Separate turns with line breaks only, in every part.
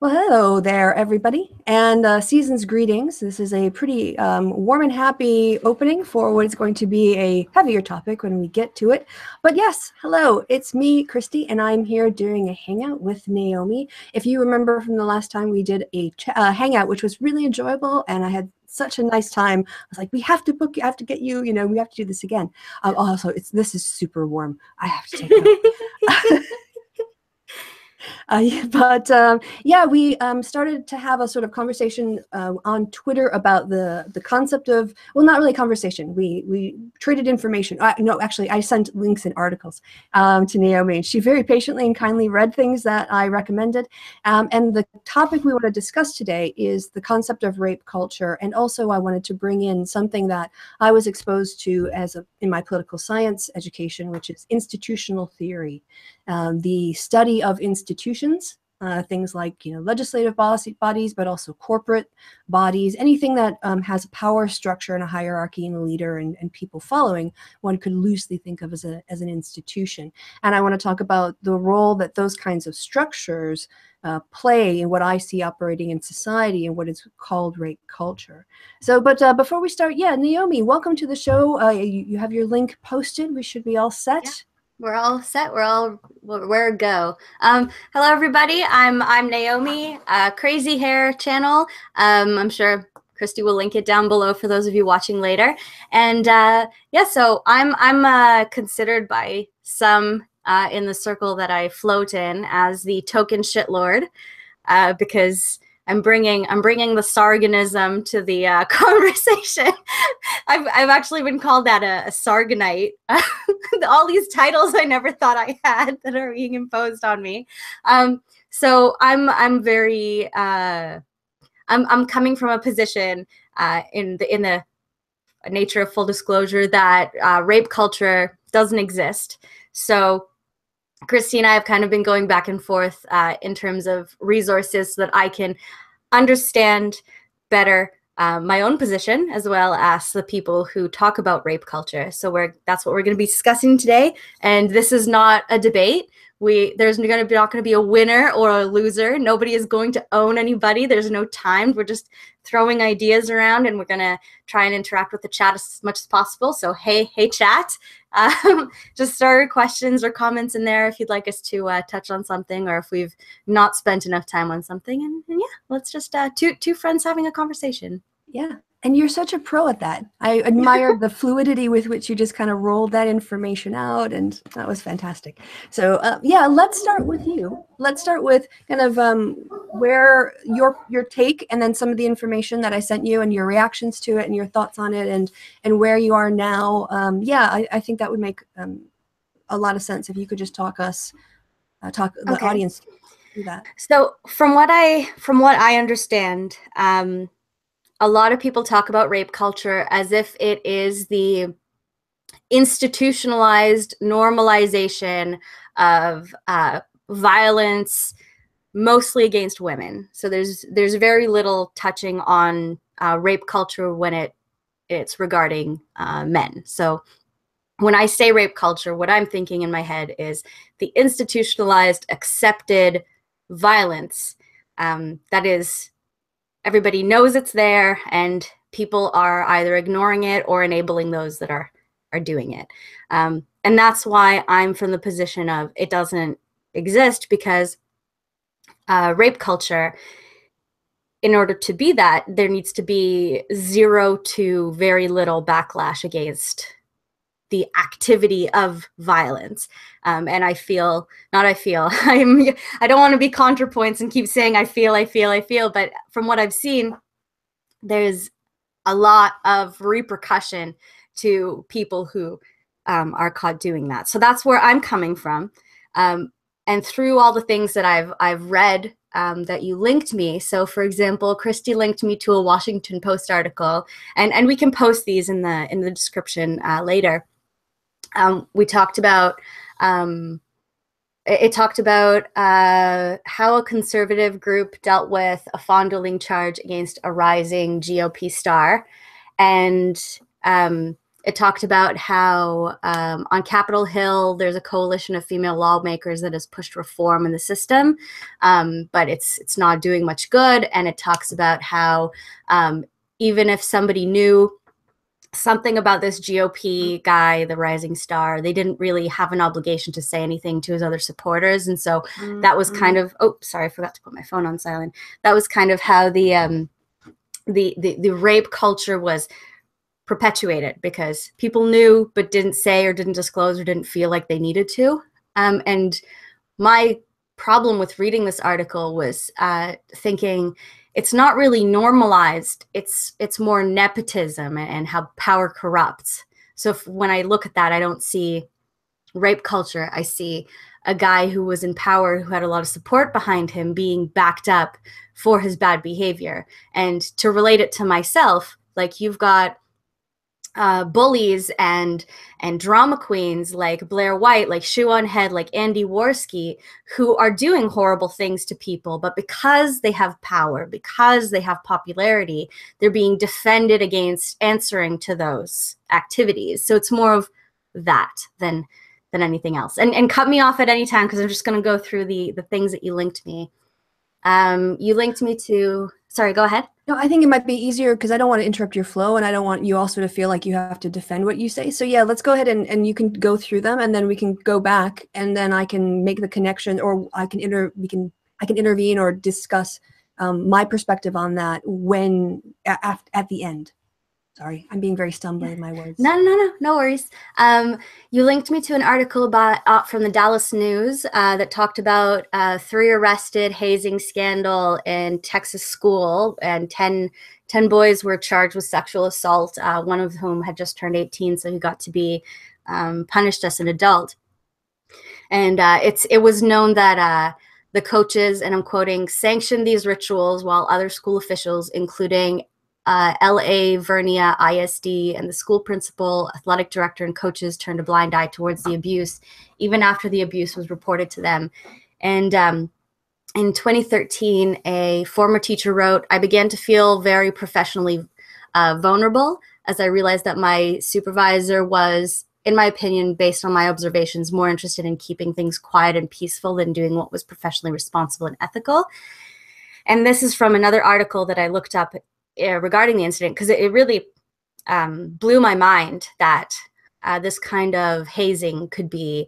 Well, hello there, everybody, and season's greetings. This is a pretty warm and happy opening for what is going to be a heavier topic when we get to it. But yes, hello, it's me, Kristi, and I'm here doing a hangout with Naomi. If you remember from the last time we did a hangout, which was really enjoyable, and I had such a nice time. I was like, we have to book you, I have to get you, we have to do this again. Also, this is super warm. I have to take it off. Yeah, we started to have a sort of conversation on Twitter about the concept of, well, not really conversation. We traded information. No, actually, I sent links and articles to Naomi, and she very patiently and kindly read things that I recommended. And the topic we want to discuss today is the concept of rape culture, and also I wanted to bring in something that I was exposed to in my political science education, which is institutional theory. The study of institutions, things like legislative bodies, but also corporate bodies, anything that has a power structure and a hierarchy and a leader and people following, one could loosely think of as an institution. And I want to talk about the role that those kinds of structures play in what I see operating in society and what is called rape culture. So, but before we start, yeah, Naomi, welcome to the show. You have your link posted. We should be all set.
Yeah. We're all set. We're go. Hello everybody. I'm Naomi. Crazy Hair channel. I'm sure Kristi will link it down below for those of you watching later. And yeah, so I'm considered by some in the circle that I float in as the token shitlord, because I'm bringing the Sargonism to the conversation. I've actually been called that a Sargonite. All these titles I never thought I had that are being imposed on me. So I'm very I'm coming from a position in the nature of full disclosure that rape culture doesn't exist. So Kristi and I have kind of been going back and forth in terms of resources so that I can understand better my own position, as well as the people who talk about rape culture. So that's what we're going to be discussing today. And this is not a debate. There's not going to be a winner or a loser. Nobody is going to own anybody. There's no time. We're just throwing ideas around, and we're going to try and interact with the chat as much as possible. So hey chat, just throw questions or comments in there if you'd like us to touch on something, or if we've not spent enough time on something. And yeah, let's just two friends having a conversation.
Yeah. And you're such a pro at that. I admired the fluidity with which you just kind of rolled that information out, and that was fantastic. So yeah, let's start with you. Let's start with kind of where your take, and then some of the information that I sent you and your reactions to it and your thoughts on it, and where you are now. Yeah, I think that would make a lot of sense if you could just talk the audience through that.
So from what I understand, a lot of people talk about rape culture as if it is the institutionalized normalization of violence, mostly against women. So there's very little touching on rape culture when it's regarding men. So when I say rape culture, what I'm thinking in my head is the institutionalized, accepted violence that is, everybody knows it's there, and people are either ignoring it or enabling those that are doing it. And that's why I'm from the position of it doesn't exist, because rape culture, in order to be that, there needs to be zero to very little backlash against the activity of violence. And I don't want to be contrapoints and keep saying I feel, but from what I've seen, there's a lot of repercussion to people who are caught doing that. So that's where I'm coming from. And through all the things that I've read that you linked me. So for example, Kristi linked me to a Washington Post article, and we can post these in the description later. We talked about, it talked about how a conservative group dealt with a fondling charge against a rising GOP star. And it talked about how on Capitol Hill, there's a coalition of female lawmakers that has pushed reform in the system, but it's not doing much good. And it talks about how even if somebody knew something about this GOP guy, the rising star, they didn't really have an obligation to say anything to his other supporters. And so that was kind of, oh, sorry, I forgot to put my phone on silent. That was kind of how the rape culture was perpetuated, because people knew but didn't say or didn't disclose or didn't feel like they needed to. And my problem with reading this article was thinking it's not really normalized. It's more nepotism and how power corrupts. So when I look at that, I don't see rape culture. I see a guy who was in power, who had a lot of support behind him, being backed up for his bad behavior. And to relate it to myself, like you've got bullies and drama queens like Blair White, like Shoe on Head, like Andy Worski, who are doing horrible things to people, but because they have power, because they have popularity, they're being defended against answering to those activities. So it's more of that than anything else. And cut me off at any time, because I'm just going to go through the things that you linked me. You linked me to, sorry, go ahead.
No, I think it might be easier because I don't want to interrupt your flow, and I don't want you also to feel like you have to defend what you say. So yeah, let's go ahead and you can go through them, and then we can go back, and then I can make the connection, or I can intervene or discuss my perspective on that when at the end. Sorry, I'm being very stumbly in my words.
No worries. You linked me to an article about from the Dallas News that talked about 3 arrested hazing scandal in Texas school, and 10 boys were charged with sexual assault, one of whom had just turned 18, so he got to be punished as an adult. And it was known that the coaches, and I'm quoting, sanctioned these rituals while other school officials, including LA Vernia ISD and the school principal, athletic director, and coaches, turned a blind eye towards the abuse, even after the abuse was reported to them. And in 2013, a former teacher wrote, "I began to feel very professionally vulnerable as I realized that my supervisor was, in my opinion, based on my observations, more interested in keeping things quiet and peaceful than doing what was professionally responsible and ethical." And this is from another article that I looked up regarding the incident, because it really blew my mind that this kind of hazing could be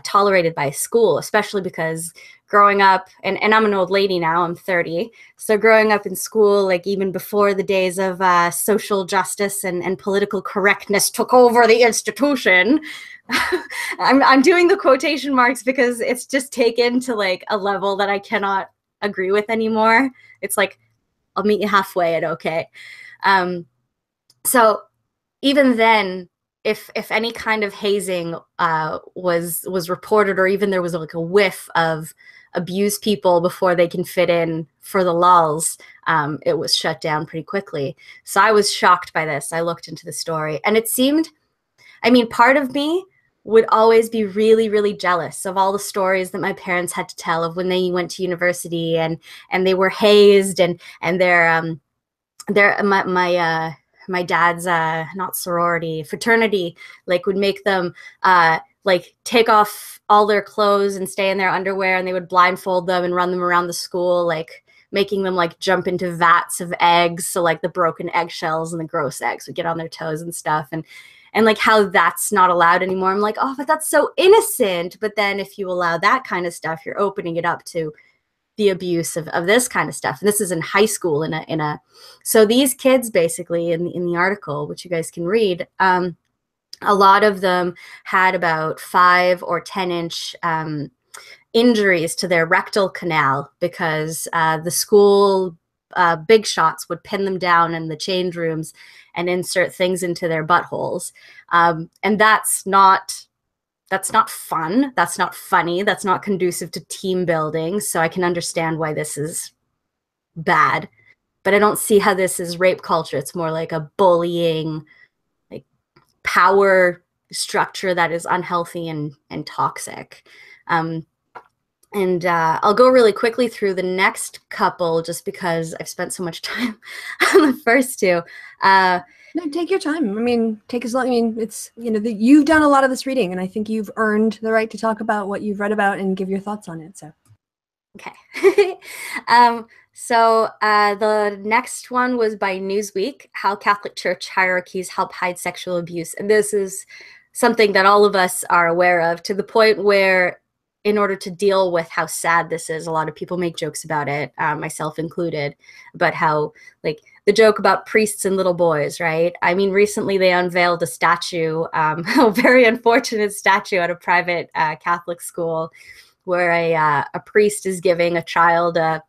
tolerated by a school, especially because growing up, and I'm an old lady now, I'm 30, so growing up in school, like even before the days of social justice and political correctness took over the institution, I'm doing the quotation marks because it's just taken to like a level that I cannot agree with anymore. It's like, I'll meet you halfway at okay. So even then, if any kind of hazing was reported, or even there was like a whiff of abused people before they can fit in for the lulz, it was shut down pretty quickly. So I was shocked by this. I looked into the story, and it seemed, I mean, part of me would always be really, really jealous of all the stories that my parents had to tell of when they went to university and they were hazed, and my dad's not sorority, fraternity, like would make them like take off all their clothes and stay in their underwear, and they would blindfold them and run them around the school, like making them like jump into vats of eggs, so like the broken eggshells and the gross eggs would get on their toes and stuff, and like how that's not allowed anymore. I'm like, oh, but that's so innocent. But then if you allow that kind of stuff, you're opening it up to the abuse of this kind of stuff. And this is in high school so these kids basically in the article, which you guys can read, a lot of them had about 5 or 10 inch injuries to their rectal canal, because the school big shots would pin them down in the change rooms and insert things into their buttholes. And that's not fun. That's not funny. That's not conducive to team building. So I can understand why this is bad, but I don't see how this is rape culture. It's more like a bullying, like power structure that is unhealthy and toxic. And I'll go really quickly through the next couple just because I've spent so much time on the first 2.
No, take your time. I mean, take as long. I mean, it's, you know, you've done a lot of this reading, and I think you've earned the right to talk about what you've read about and give your thoughts on it. So,
okay. So the next one was by Newsweek, How Catholic Church Hierarchies Help Hide Sexual Abuse. And this is something that all of us are aware of, to the point where, in order to deal with how sad this is, a lot of people make jokes about it, myself included, about how, like, the joke about priests and little boys, right? I mean, recently they unveiled a statue, a very unfortunate statue at a private Catholic school, where a priest is giving a child a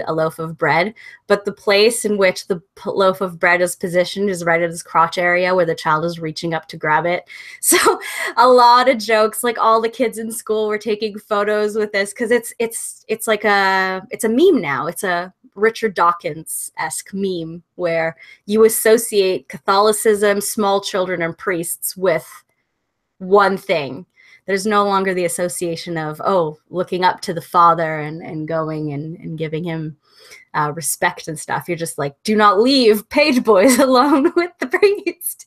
loaf of bread, but the place in which the loaf of bread is positioned is right at his crotch area, where the child is reaching up to grab it. So a lot of jokes, like all the kids in school were taking photos with this, because it's like it's a meme now. It's a Richard Dawkins-esque meme where you associate Catholicism, small children, and priests with one thing. There's no longer the association of, oh, looking up to the father and going and giving him respect and stuff. You're just like, do not leave page boys alone with the priest.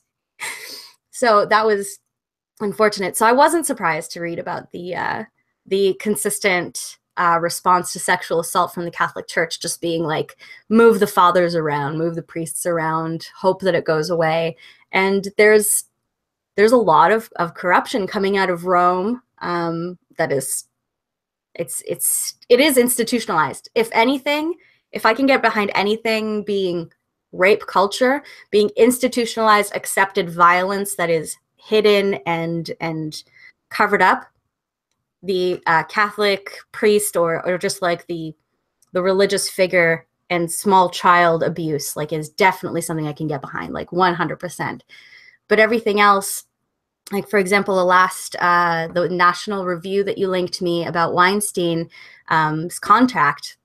So that was unfortunate. So I wasn't surprised to read about the consistent response to sexual assault from the Catholic Church just being like, move the fathers around, move the priests around, hope that it goes away. And there's a lot of corruption coming out of Rome that is, it is institutionalized. If anything, if I can get behind anything being rape culture, being institutionalized, accepted violence that is hidden and covered up, the Catholic priest or just like the religious figure and small child abuse, like, is definitely something I can get behind, like 100%. But everything else, like, for example, the National Review that you linked me about Weinstein's contract.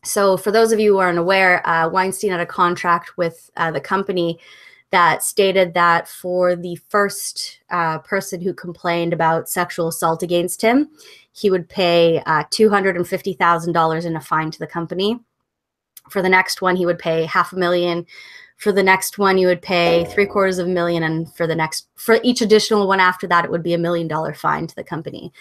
So for those of you who aren't aware, Weinstein had a contract with the company that stated that for the first person who complained about sexual assault against him, he would pay $250,000 in a fine to the company. For the next one, he would pay $500,000. For the next one, you would pay $750,000, and for each additional one after that, it would be $1 million fine to the company.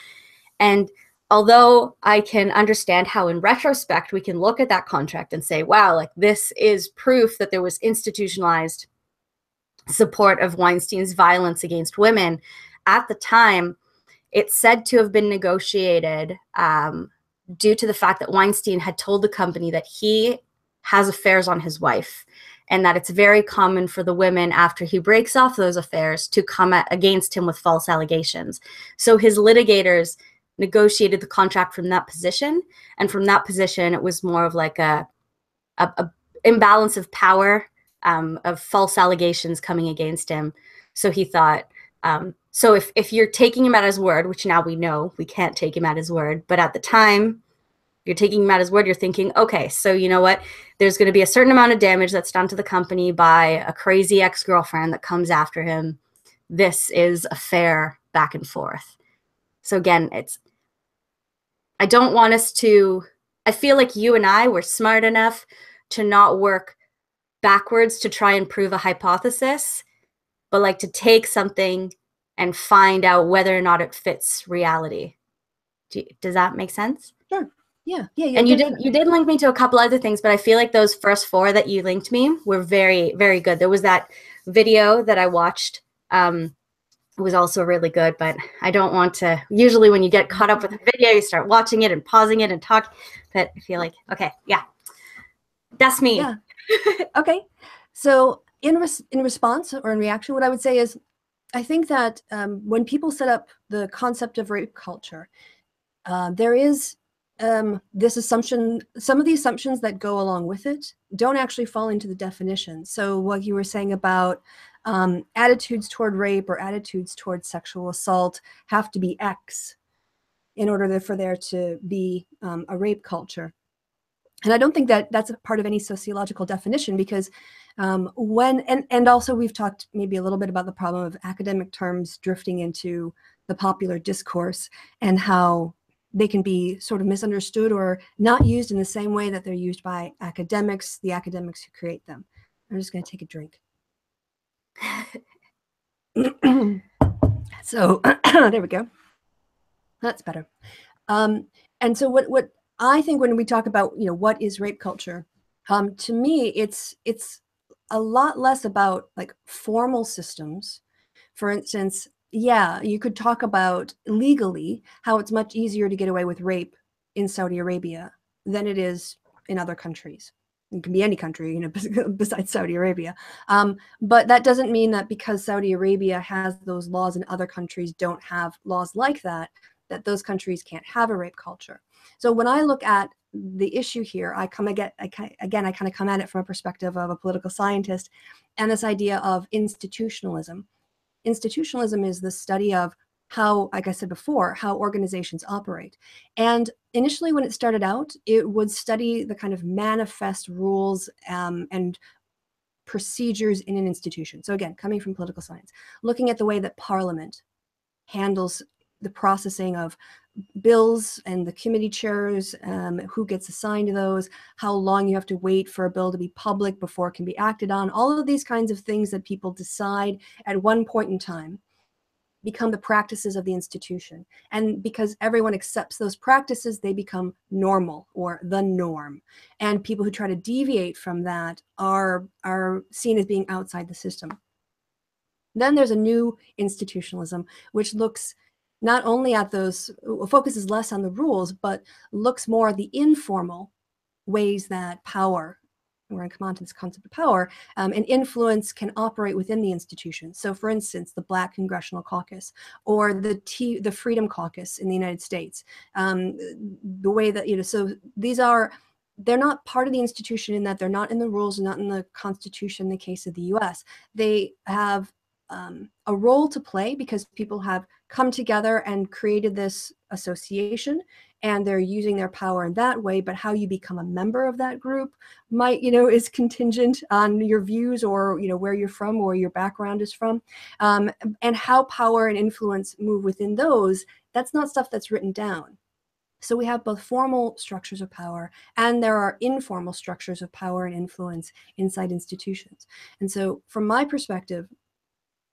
And although I can understand how, in retrospect, we can look at that contract and say, wow, like, this is proof that there was institutionalized support of Weinstein's violence against women. At the time, it's said to have been negotiated due to the fact that Weinstein had told the company that he has affairs on his wife, and that it's very common for the women, after he breaks off those affairs, to come against him with false allegations. So his litigators negotiated the contract from that position, and from that position, it was more of like a imbalance of power, of false allegations coming against him. So he thought, so if you're taking him at his word, which now we know we can't take him at his word, but at the time, you're taking him at his word, you're thinking, okay, so you know what? There's going to be a certain amount of damage that's done to the company by a crazy ex-girlfriend that comes after him. This is a fair back and forth. So again, I don't want us to, I feel like you and I were smart enough to not work backwards to try and prove a hypothesis, but like to take something and find out whether or not it fits reality. Does that make sense?
sure. Yeah.
And you did link me to a couple other things, but I feel like those first 4 that you linked me were very, very good. There was that video that I watched. It was also really good, but I don't want to, usually when you get caught up with a video, you start watching it and pausing it and talking, but I feel like, okay, yeah, that's me.
Yeah. Okay. So in response or in reaction, what I would say is, I think that when people set up the concept of rape culture, there is this assumption, some of the assumptions that go along with it don't actually fall into the definition. So what you were saying about attitudes toward rape or attitudes toward sexual assault have to be X in order for there to be a rape culture. And I don't think that that's a part of any sociological definition, because and also we've talked maybe a little bit about the problem of academic terms drifting into the popular discourse and how they can be sort of misunderstood or not used in the same way that they're used by academics, the academics who create them. I'm just going to take a drink. So there we go. That's better. And so what I think when we talk about, what is rape culture, to me, it's a lot less about like formal systems. For instance, yeah, you could talk about legally how it's much easier to get away with rape in Saudi Arabia than it is in other countries. It can be any country, besides Saudi Arabia. But that doesn't mean that because Saudi Arabia has those laws and other countries don't have laws like that those countries can't have a rape culture. So when I look at the issue here, I kind of come at it from a perspective of a political scientist and this idea of institutionalism. Institutionalism is the study of how, like I said before, how organizations operate. And initially when it started out, it would study the kind of manifest rules and procedures in an institution. So again, coming from political science, looking at the way that Parliament handles the processing of bills and the committee chairs, who gets assigned to those, how long you have to wait for a bill to be public before it can be acted on. All of these kinds of things that people decide at one point in time become the practices of the institution. And because everyone accepts those practices, they become normal or the norm. And people who try to deviate from that are seen as being outside the system. Then there's a new institutionalism, which looks not only at those, focuses less on the rules, but looks more at the informal ways that power, we're going to come on to this concept of power, and influence can operate within the institution. So for instance, the Black Congressional Caucus or the Freedom Caucus in the United States, the way that, so they're not part of the institution in that they're not in the rules, not in the Constitution in the case of the US. They have a role to play because people have come together and created this association and they're using their power in that way. But how you become a member of that group might, is contingent on your views or, where you're from or where your background is from. And how power and influence move within those, that's not stuff that's written down. So we have both formal structures of power and there are informal structures of power and influence inside institutions. And so from my perspective,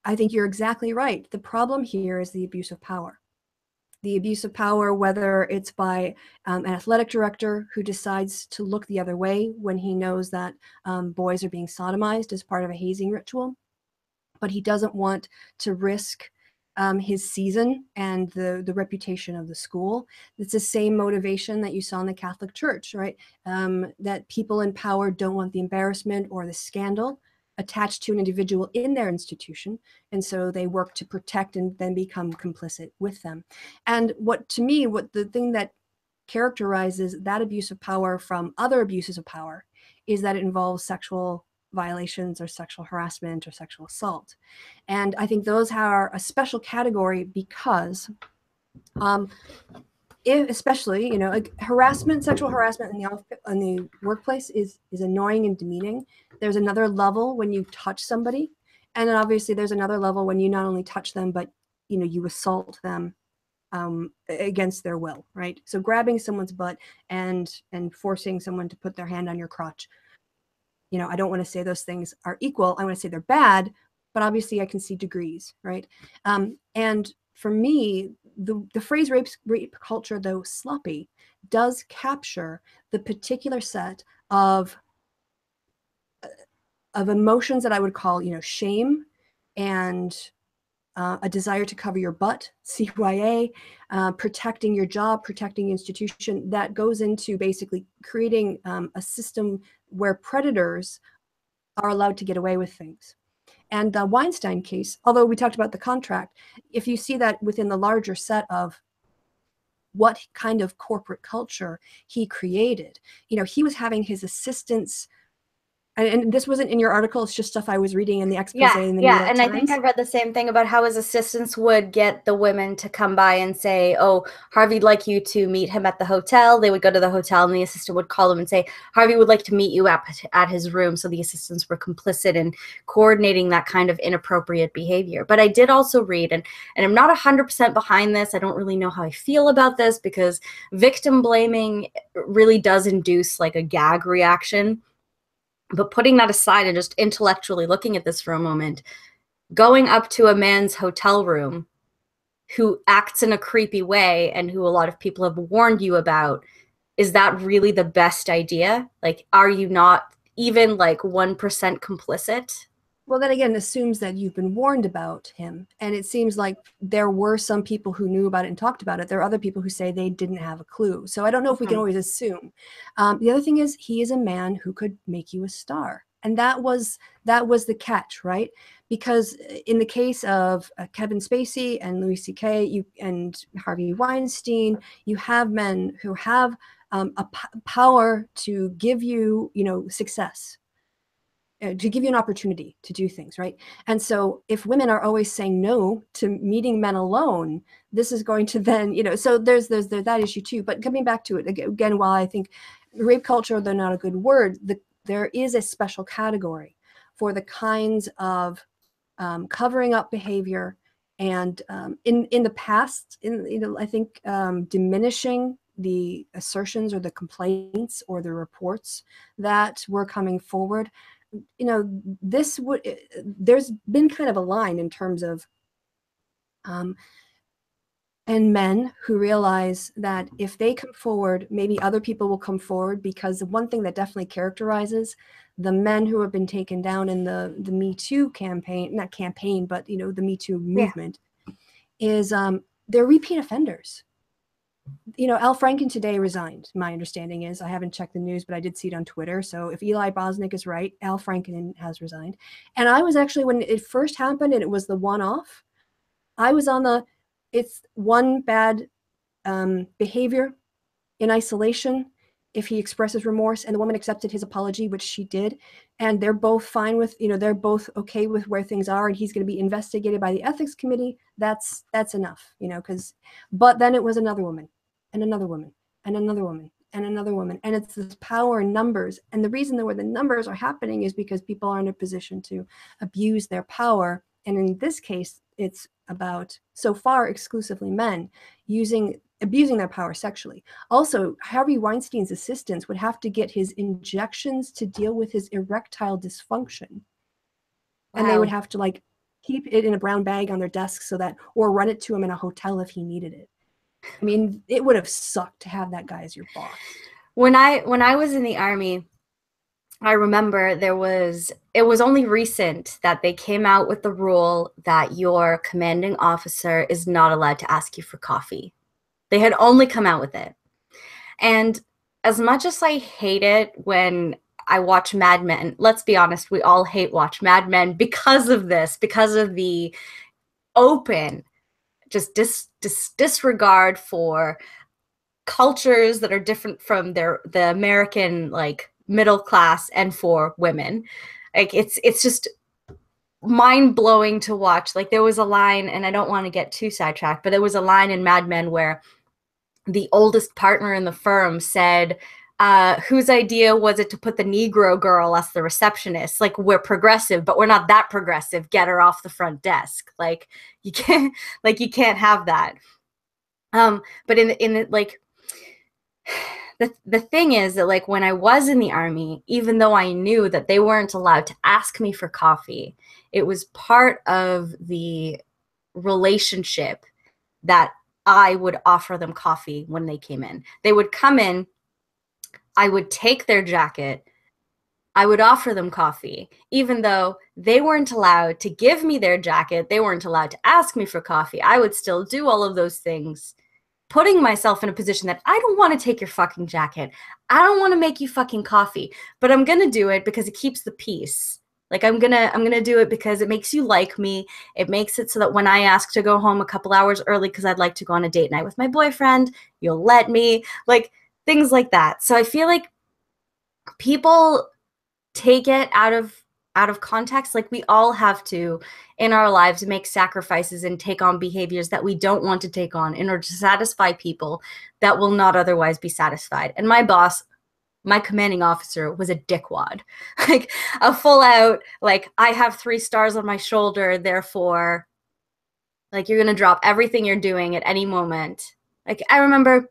I think you're exactly right. The problem here is the abuse of power. The abuse of power, whether it's by an athletic director who decides to look the other way when he knows that boys are being sodomized as part of a hazing ritual, but he doesn't want to risk his season and the reputation of the school. It's the same motivation that you saw in the Catholic Church, right? That people in power don't want the embarrassment or the scandal attached to an individual in their institution. And so they work to protect and then become complicit with them. And to me, the thing that characterizes that abuse of power from other abuses of power is that it involves sexual violations or sexual harassment or sexual assault. And I think those are a special category because especially, harassment, sexual harassment in the workplace is annoying and demeaning. There's another level when you touch somebody. And then obviously there's another level when you not only touch them, but, you assault them against their will, right? So grabbing someone's butt and forcing someone to put their hand on your crotch. I don't want to say those things are equal. I want to say they're bad, but obviously I can see degrees, right? And for me, the phrase rape culture, though sloppy, does capture the particular set of emotions that I would call, shame and a desire to cover your butt, CYA, protecting your job, protecting your institution, that goes into basically creating a system where predators are allowed to get away with things. And the Weinstein case, although we talked about the contract, if you see that within the larger set of what kind of corporate culture he created, he was having his assistants, and this wasn't in your article, it's just stuff I was reading in the expose in the New York Times.
I think I read the same thing about how his assistants would get the women to come by and say, oh, Harvey'd like you to meet him at the hotel. They would go to the hotel and the assistant would call them and say, Harvey would like to meet you at his room. So the assistants were complicit in coordinating that kind of inappropriate behavior. But I did also read, and I'm not 100% behind this. I don't really know how I feel about this because victim blaming really does induce like a gag reaction. But putting that aside and just intellectually looking at this for a moment, going up to a man's hotel room who acts in a creepy way and who a lot of people have warned you about, is that really the best idea? Like, are you not even like 1% complicit?
Well, that again assumes that you've been warned about him. And it seems like there were some people who knew about it and talked about it. There are other people who say they didn't have a clue. So I don't know if we can always assume. The other thing is, he is a man who could make you a star. And that was the catch, right? Because in the case of Kevin Spacey and Louis C.K. and Harvey Weinstein, you have men who have power to give you, success, to give you an opportunity to do things, right? And so if women are always saying no to meeting men alone, this is going to then, so there's that issue too. But coming back to it again, while I think rape culture, they're not a good word, there is a special category for the kinds of covering up behavior and in the past, I think diminishing the assertions or the complaints or the reports that were coming forward. There's been kind of a line in terms of and men who realize that if they come forward, maybe other people will come forward, because the one thing that definitely characterizes the men who have been taken down in the Me Too campaign, not campaign, but the Me Too movement, is they're repeat offenders. Al Franken today resigned. My understanding is, I haven't checked the news, but I did see it on Twitter. So if Eli Bosnick is right, Al Franken has resigned. And I was actually, when it first happened and it was the one-off, I was on it's one bad behavior in isolation if he expresses remorse, and the woman accepted his apology, which she did, and they're both fine with, they're both okay with where things are, and he's going to be investigated by the ethics committee. That's enough, but then it was another woman and another woman and another woman and another woman, and it's this power in numbers. And the reason that where the numbers are happening is because people are in a position to abuse their power. And in this case, it's about, so far, exclusively men abusing their power sexually. Also, Harvey Weinstein's assistants would have to get his injections to deal with his erectile dysfunction. Wow. And they would have to keep it in a brown bag on their desk or run it to him in a hotel if he needed it. I mean, it would have sucked to have that guy as your boss.
When I was in the Army, I remember it was only recent that they came out with the rule that your commanding officer is not allowed to ask you for coffee. They had only come out with it. And as much as I hate it when I watch Mad Men, let's be honest, we all watch Mad Men because of this, because of the open, just disregard for cultures that are different from the American, middle class, and for women. It's just mind-blowing to watch. There was a line, and I don't want to get too sidetracked, but there was a line in Mad Men where the oldest partner in the firm said, whose idea was it to put the Negro girl as the receptionist? We're progressive, but we're not that progressive. Get her off the front desk. You can't have that. But the thing is that when I was in the Army, even though I knew that they weren't allowed to ask me for coffee, it was part of the relationship that I would offer them coffee when they came in. They would come in, I would take their jacket, I would offer them coffee, even though they weren't allowed to give me their jacket, they weren't allowed to ask me for coffee. I would still do all of those things, putting myself in a position that I don't want to take your fucking jacket. I don't want to make you fucking coffee, but I'm going to do it because it keeps the peace. I'm gonna do it because it makes you like me. It makes it so that when I ask to go home a couple hours early because I'd like to go on a date night with my boyfriend, you'll let me. Things like that. So I feel like people take it out of context. We all have to, in our lives, make sacrifices and take on behaviors that we don't want to take on in order to satisfy people that will not otherwise be satisfied. And my boss, my commanding officer, was a dickwad. A full out, I have 3 stars on my shoulder, therefore, you're going to drop everything you're doing at any moment. I remember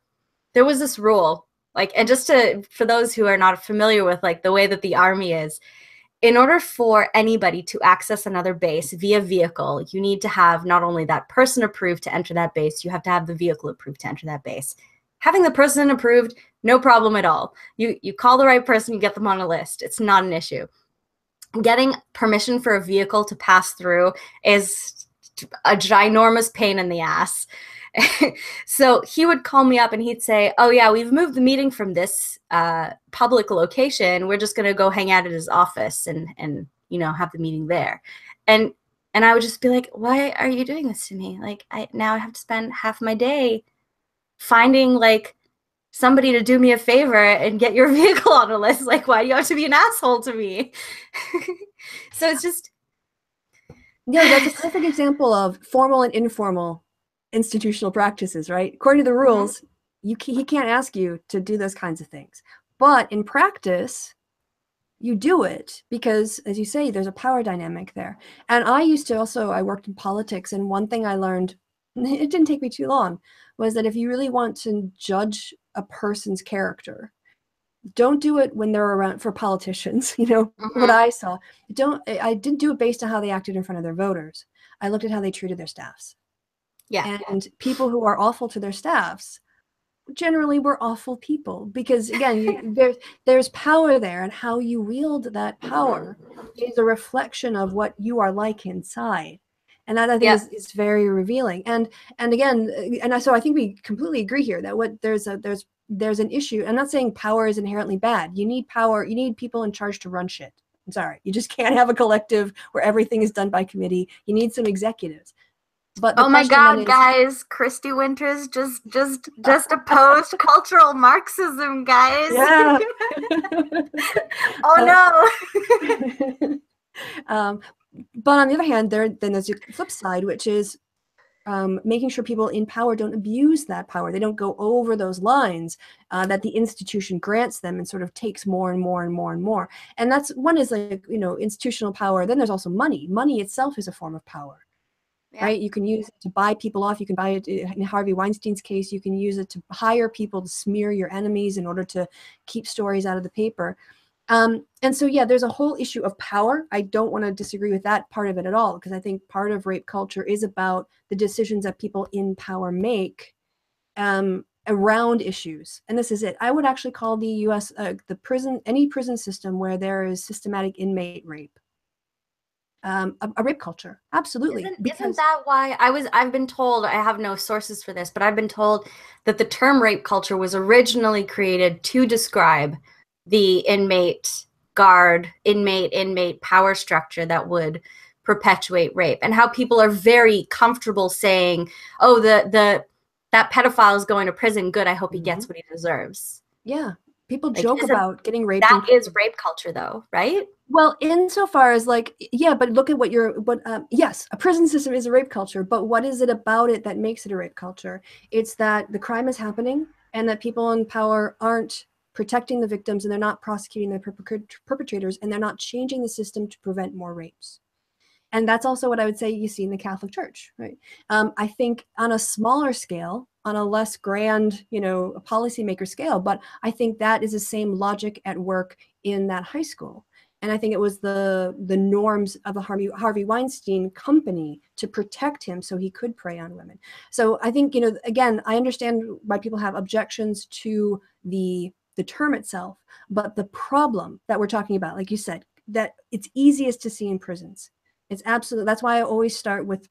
there was this rule. Like, and just for those who are not familiar with like the way that the Army is, in order for anybody to access another base via vehicle, you need to have not only that person approved to enter that base, you have to have the vehicle approved to enter that base. Having the person approved, no problem at all. You call the right person, you get them on a list. It's not an issue. Getting permission for a vehicle to pass through is a ginormous pain in the ass. So he would call me up and he'd say, oh yeah, we've moved the meeting from this public location. We're just going to go hang out at his office and have the meeting there. And I would just be like, why are you doing this to me? Like, now I have to spend half my day finding like somebody to do me a favor and get your vehicle on a list. Like, why do you have to be an asshole to me? So it's just.
No, that's a perfect example of formal and informal institutional practices, right? According to the rules, he can't ask you to do those kinds of things. But in practice, you do it because, as you say, there's a power dynamic there. And I worked in politics, and one thing I learned, it didn't take me too long, was that if you really want to judge a person's character, don't do it when they're around for politicians. What I saw, I didn't do it based on how they acted in front of their voters. I looked at how they treated their staffs.
Yeah.
And people who are awful to their staffs generally were awful people, because again, there's power there, and how you wield that power is a reflection of what you are like inside. And that I think is very revealing. And again, so I think we completely agree here that there's an issue. I'm not saying power is inherently bad. You need power. You need people in charge to run shit. I'm sorry. You just can't have a collective where everything is done by committee. You need some executives. But
oh my God, guys! Kristi Winters just opposed cultural Marxism, guys.
Yeah.
Oh
no. But on the other hand, then there's the flip side, which is making sure people in power don't abuse that power. They don't go over those lines that the institution grants them and sort of takes more and more and more and more. And that's one is like, institutional power. Then there's also money. Money itself is a form of power. Yeah. Right? You can use it to buy people off. You can buy it in Harvey Weinstein's case. You can use it to hire people to smear your enemies in order to keep stories out of the paper. And so, yeah, there's a whole issue of power. I don't want to disagree with that part of it at all, because I think part of rape culture is about the decisions that people in power make around issues. And this is it. I would actually call the U.S. Any prison system where there is systematic inmate rape. A rape culture. Absolutely.
Isn't that why I've been told, I have no sources for this, but I've been told that the term rape culture was originally created to describe the inmate power structure that would perpetuate rape, and how people are very comfortable saying, oh, that pedophile is going to prison. Good. I hope he gets what he deserves.
Yeah. People joke about getting raped.
That is rape culture, though, right?
Well, insofar as like, yeah, but look at yes, a prison system is a rape culture, but what is it about it that makes it a rape culture? It's that the crime is happening and that people in power aren't protecting the victims, and they're not prosecuting the perpetrators, and they're not changing the system to prevent more rapes. And that's also what I would say you see in the Catholic Church, right? I think on a smaller scale, on a less grand, a policymaker scale, but I think that is the same logic at work in that high school. And I think it was the norms of the Harvey Weinstein company to protect him so he could prey on women. So I think, again, I understand why people have objections to the term itself, but the problem that we're talking about, like you said, that it's easiest to see in prisons. It's absolutely, that's why I always start with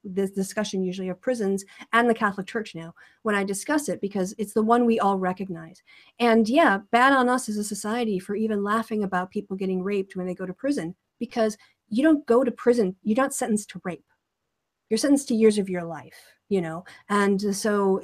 this discussion usually of prisons and the Catholic Church now when I discuss it, because it's the one we all recognize. And yeah, bad on us as a society for even laughing about people getting raped when they go to prison, because you don't go to prison, you're not sentenced to rape. You're sentenced to years of your life, and so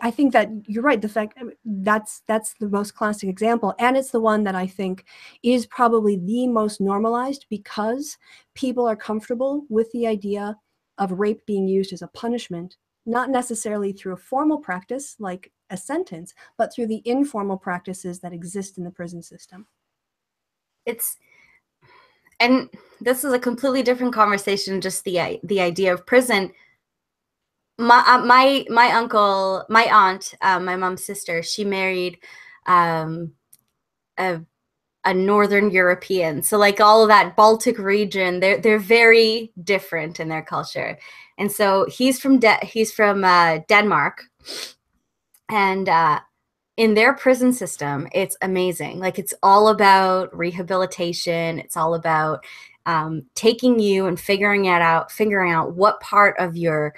I think that you're right. The fact that's the most classic example, and it's the one that I think is probably the most normalized, because people are comfortable with the idea of rape being used as a punishment, not necessarily through a formal practice like a sentence, but through the informal practices that exist in the prison system.
And this is a completely different conversation, just the idea of prison. My uncle, my aunt, my mom's sister, she married a, a Northern European. So like all of that Baltic region, they're very different in their culture. And so he's from Denmark, and in their prison system, it's amazing. Like it's all about rehabilitation. It's all about taking you and figuring out what part of your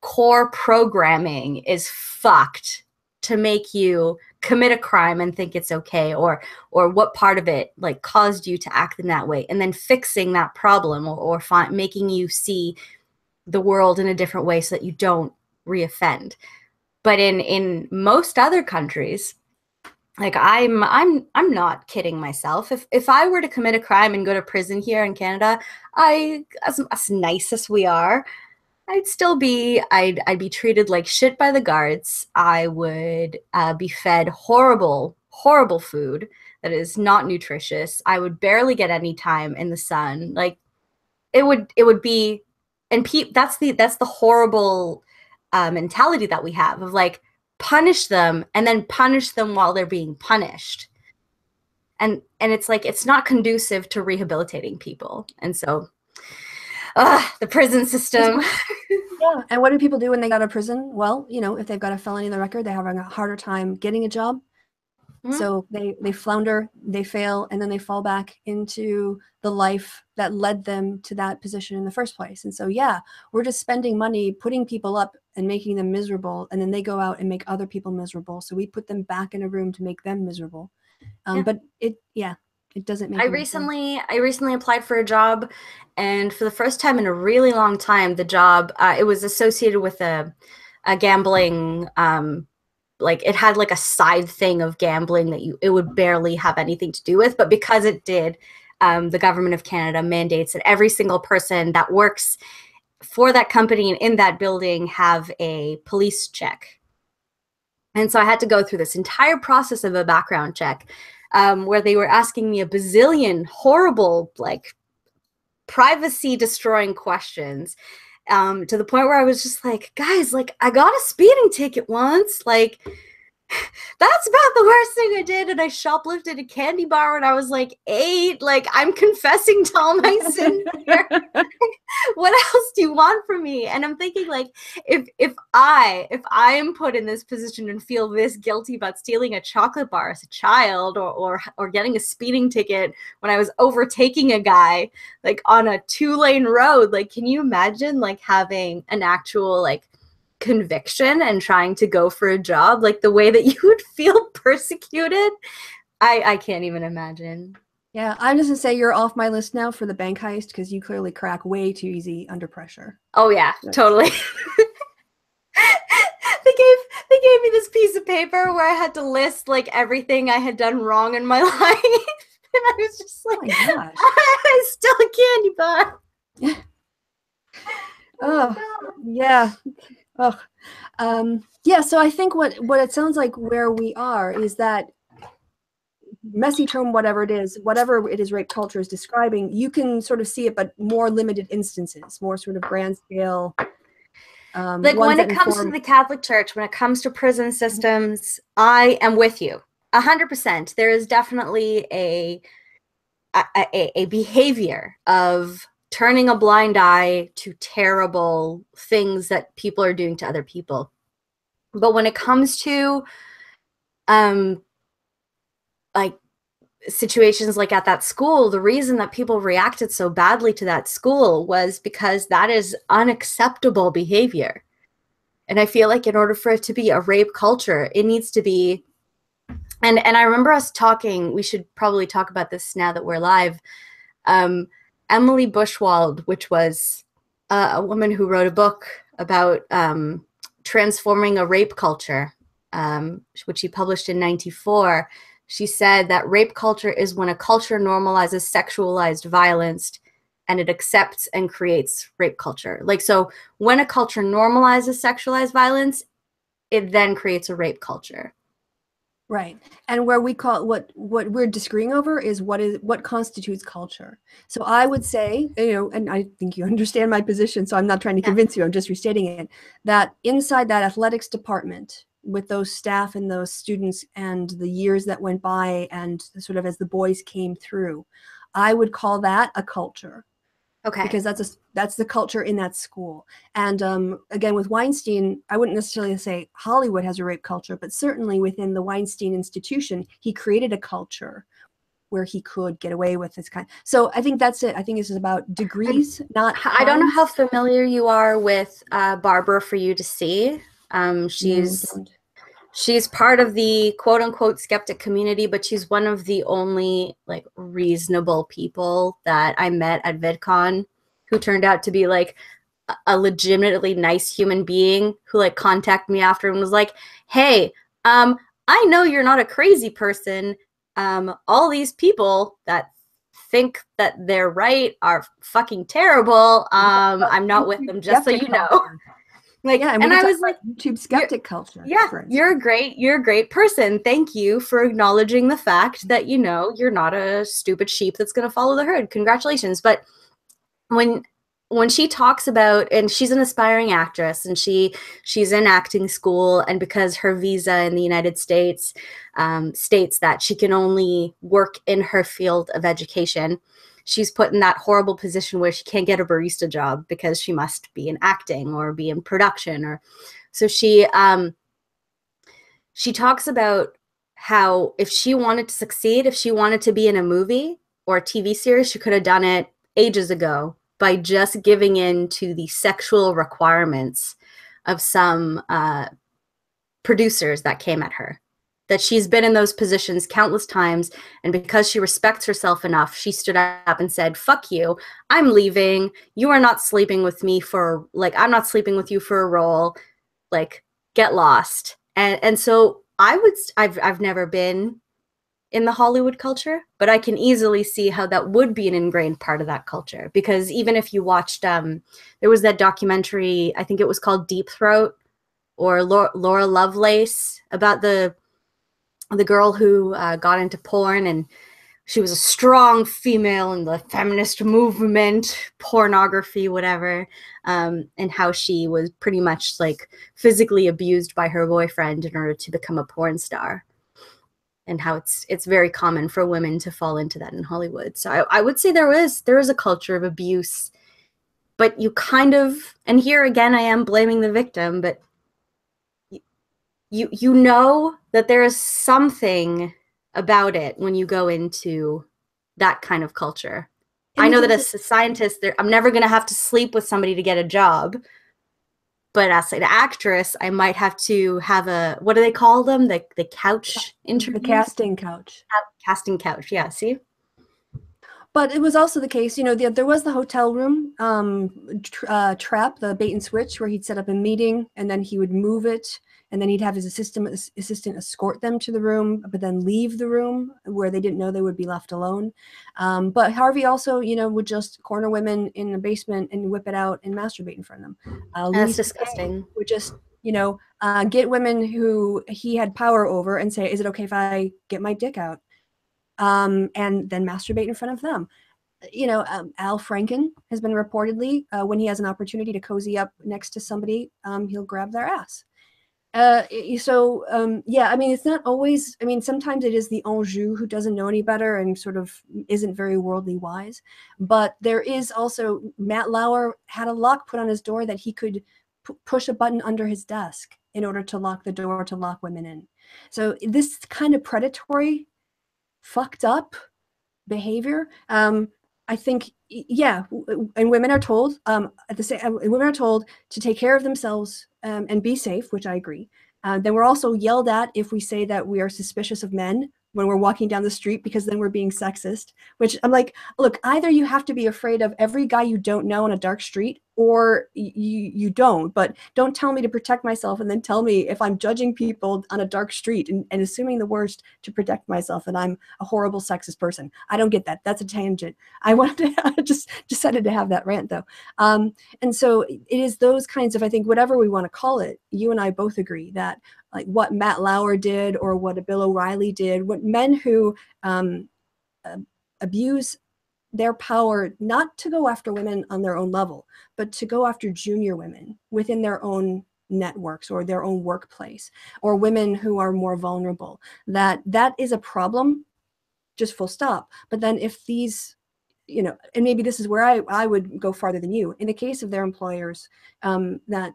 core programming is fucked to make you commit a crime and think it's okay, or what part of it like caused you to act in that way, and then fixing that problem, or making you see the world in a different way so that you don't reoffend. But in most other countries, like I'm not kidding myself. If I were to commit a crime and go to prison here in Canada, as nice as we are, I'd be treated like shit by the guards. I would be fed horrible food that is not nutritious. I would barely get any time in the sun. Like it would be, and that's the horrible mentality that we have of like punish them and then punish them while they're being punished. And it's like, it's not conducive to rehabilitating people. And so the prison system.
Yeah. And what do people do when they go to prison? Well, you know, if they've got a felony in the record, they have a harder time getting a job. Mm-hmm. So they flounder, they fail, and then they fall back into the life that led them to that position in the first place. And so, yeah, we're just spending money putting people up and making them miserable, and then they go out and make other people miserable. So we put them back in a room to make them miserable. But it doesn't make sense.
I recently applied for a job, and for the first time in a really long time, the job, it was associated with a gambling, like it had like a side thing of gambling that it would barely have anything to do with. But because it did, the government of Canada mandates that every single person that works for that company and in that building have a police check. And so I had to go through this entire process of a background check, where they were asking me a bazillion horrible, like privacy destroying questions, to the point where I was just like, guys, like I got a speeding ticket once, like that's about the worst thing I did, and I shoplifted a candy bar when I was like 8. Like I'm confessing to all my sins here. What else do you want from me? And I'm thinking, like, if I am put in this position and feel this guilty about stealing a chocolate bar as a child, or getting a speeding ticket when I was overtaking a guy like on a 2-lane road, like can you imagine like having an actual like conviction and trying to go for a job, like the way that you would feel persecuted? I can't even imagine.
Yeah, I'm just gonna say you're off my list now for the bank heist, because you clearly crack way too easy under pressure.
Oh yeah, totally. They gave me this piece of paper where I had to list like everything I had done wrong in my life, and I was just like, oh my gosh. I still a candy bar.
Yeah. Yeah, so I think what it sounds like where we are is that messy term, whatever it is rape culture is describing, you can sort of see it, but more limited instances, more sort of grand scale.
Like when it comes to the Catholic Church, when it comes to prison systems, I am with you 100%. There is definitely a behavior of turning a blind eye to terrible things that people are doing to other people. But when it comes to like situations like at that school, the reason that people reacted so badly to that school was because that is unacceptable behavior. And I feel like in order for it to be a rape culture, it needs to be, and I remember us talking, we should probably talk about this now that we're live, Emily Bushwald, which was a woman who wrote a book about transforming a rape culture, which she published in '94. She said that rape culture is when a culture normalizes sexualized violence and it accepts and creates rape culture. Like, so when a culture normalizes sexualized violence, it then creates a rape culture.
Right. And where we call what we're disagreeing over is what constitutes culture. So I would say, and I think you understand my position, so I'm not trying to convince you, I'm just restating it, that inside that athletics department, with those staff and those students and the years that went by and sort of as the boys came through. I would call that a culture.
Okay.
Because that's the culture in that school. And again, with Weinstein, I wouldn't necessarily say Hollywood has a rape culture, but certainly within the Weinstein institution, he created a culture where he could get away with this kind. So I think that's it. I think this is about degrees, not crimes.
I don't know how familiar you are with Barbara For You to See. She's part of the quote unquote skeptic community, but she's one of the only like reasonable people that I met at VidCon who turned out to be like a legitimately nice human being who like contacted me after and was like, hey, I know you're not a crazy person. All these people that think that they're right are fucking terrible. I'm not with them, just so you know. Like,
yeah,
and I was like,
YouTube skeptic culture.
Yeah, you're a great person. Thank you for acknowledging the fact that, you know, you're not a stupid sheep that's going to follow the herd. Congratulations. But when she talks about, and she's an aspiring actress and she's in acting school, and because her visa in the United States states that she can only work in her field of education, she's put in that horrible position where she can't get a barista job because she must be in acting or be in production. Or so she talks about how if she wanted to succeed, if she wanted to be in a movie or a TV series, she could have done it ages ago by just giving in to the sexual requirements of some producers that came at her. That she's been in those positions countless times, and because she respects herself enough, she stood up and said, fuck you, I'm leaving, you are not sleeping with me for, like, I'm not sleeping with you for a role, like, get lost. And so I've never been in the Hollywood culture, but I can easily see how that would be an ingrained part of that culture, because even if you watched, there was that documentary, I think it was called Deep Throat, or Laura Lovelace, about the girl who got into porn, and she was a strong female in the feminist movement, pornography, whatever, and how she was pretty much like physically abused by her boyfriend in order to become a porn star, and how it's very common for women to fall into that in Hollywood. So I would say there is a culture of abuse, but you kind of, and here again I am blaming the victim, but you know that there is something about it when you go into that kind of culture. I know that as a scientist, I'm never going to have to sleep with somebody to get a job. But as an actress, I might have to have a, what do they call them? The couch interviews?
The casting couch.
Casting couch, yeah, see?
But it was also the case, you know, there was the hotel room trap, the bait and switch, where he'd set up a meeting and then he would move it, and then he'd have his assistant escort them to the room, but then leave the room where they didn't know they would be left alone. But Harvey also, you know, would just corner women in the basement and whip it out and masturbate in front of them.
That's disgusting.
Would just, you know, get women who he had power over and say, is it okay if I get my dick out? And then masturbate in front of them. You know, Al Franken has been reportedly, when he has an opportunity to cozy up next to somebody, he'll grab their ass. Yeah, I mean, it's not always, I mean, sometimes it is the ingenue who doesn't know any better and sort of isn't very worldly wise. But there is also, Matt Lauer had a lock put on his door that he could push a button under his desk in order to lock the door, to lock women in. So this kind of predatory, fucked up behavior, I think, yeah, and women are told women are told to take care of themselves and be safe, which I agree. Then we're also yelled at if we say that we are suspicious of men when we're walking down the street, because then we're being sexist, which I'm like, look, either you have to be afraid of every guy you don't know on a dark street, or you don't. But don't tell me to protect myself and then tell me if I'm judging people on a dark street and assuming the worst to protect myself, that I'm a horrible sexist person. I don't get that. That's a tangent. I wanted to, I just decided to have that rant though. And so it is those kinds of, I think, whatever we want to call it, you and I both agree that like what Matt Lauer did or what Bill O'Reilly did, what men who abuse their power, not to go after women on their own level, but to go after junior women within their own networks or their own workplace, or women who are more vulnerable, that is a problem, just full stop. But then if these, and maybe this is where I would go farther than you, in the case of their employers, that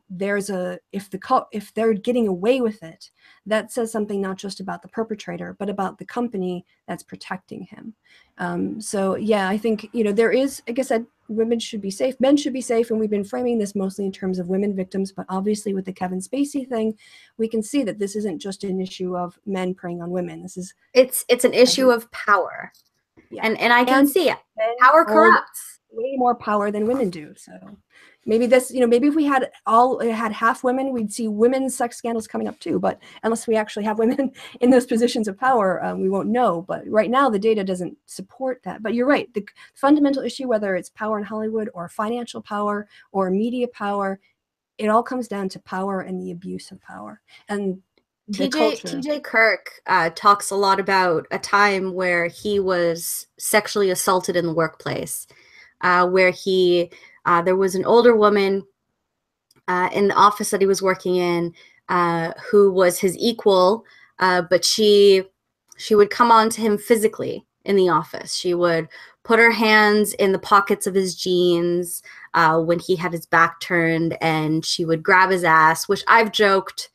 if they're getting away with it, that says something not just about the perpetrator, but about the company that's protecting him. So yeah, I think, there is, like I said, women should be safe, men should be safe, and we've been framing this mostly in terms of women victims, but obviously with the Kevin Spacey thing, we can see that this isn't just an issue of men preying on women.
It's an issue of power. Yeah. And I can see it. Power corrupts.
Way more power than women do. So maybe this, maybe if we had half women, we'd see women's sex scandals coming up too. But unless we actually have women in those positions of power, we won't know. But right now, the data doesn't support that. But you're right. The fundamental issue, whether it's power in Hollywood or financial power or media power, it all comes down to power and the abuse of power. And
TJ Kirk talks a lot about a time where he was sexually assaulted in the workplace, where there was an older woman in the office that he was working in who was his equal, but she would come on to him physically in the office. She would put her hands in the pockets of his jeans when he had his back turned, and she would grab his ass, which I've joked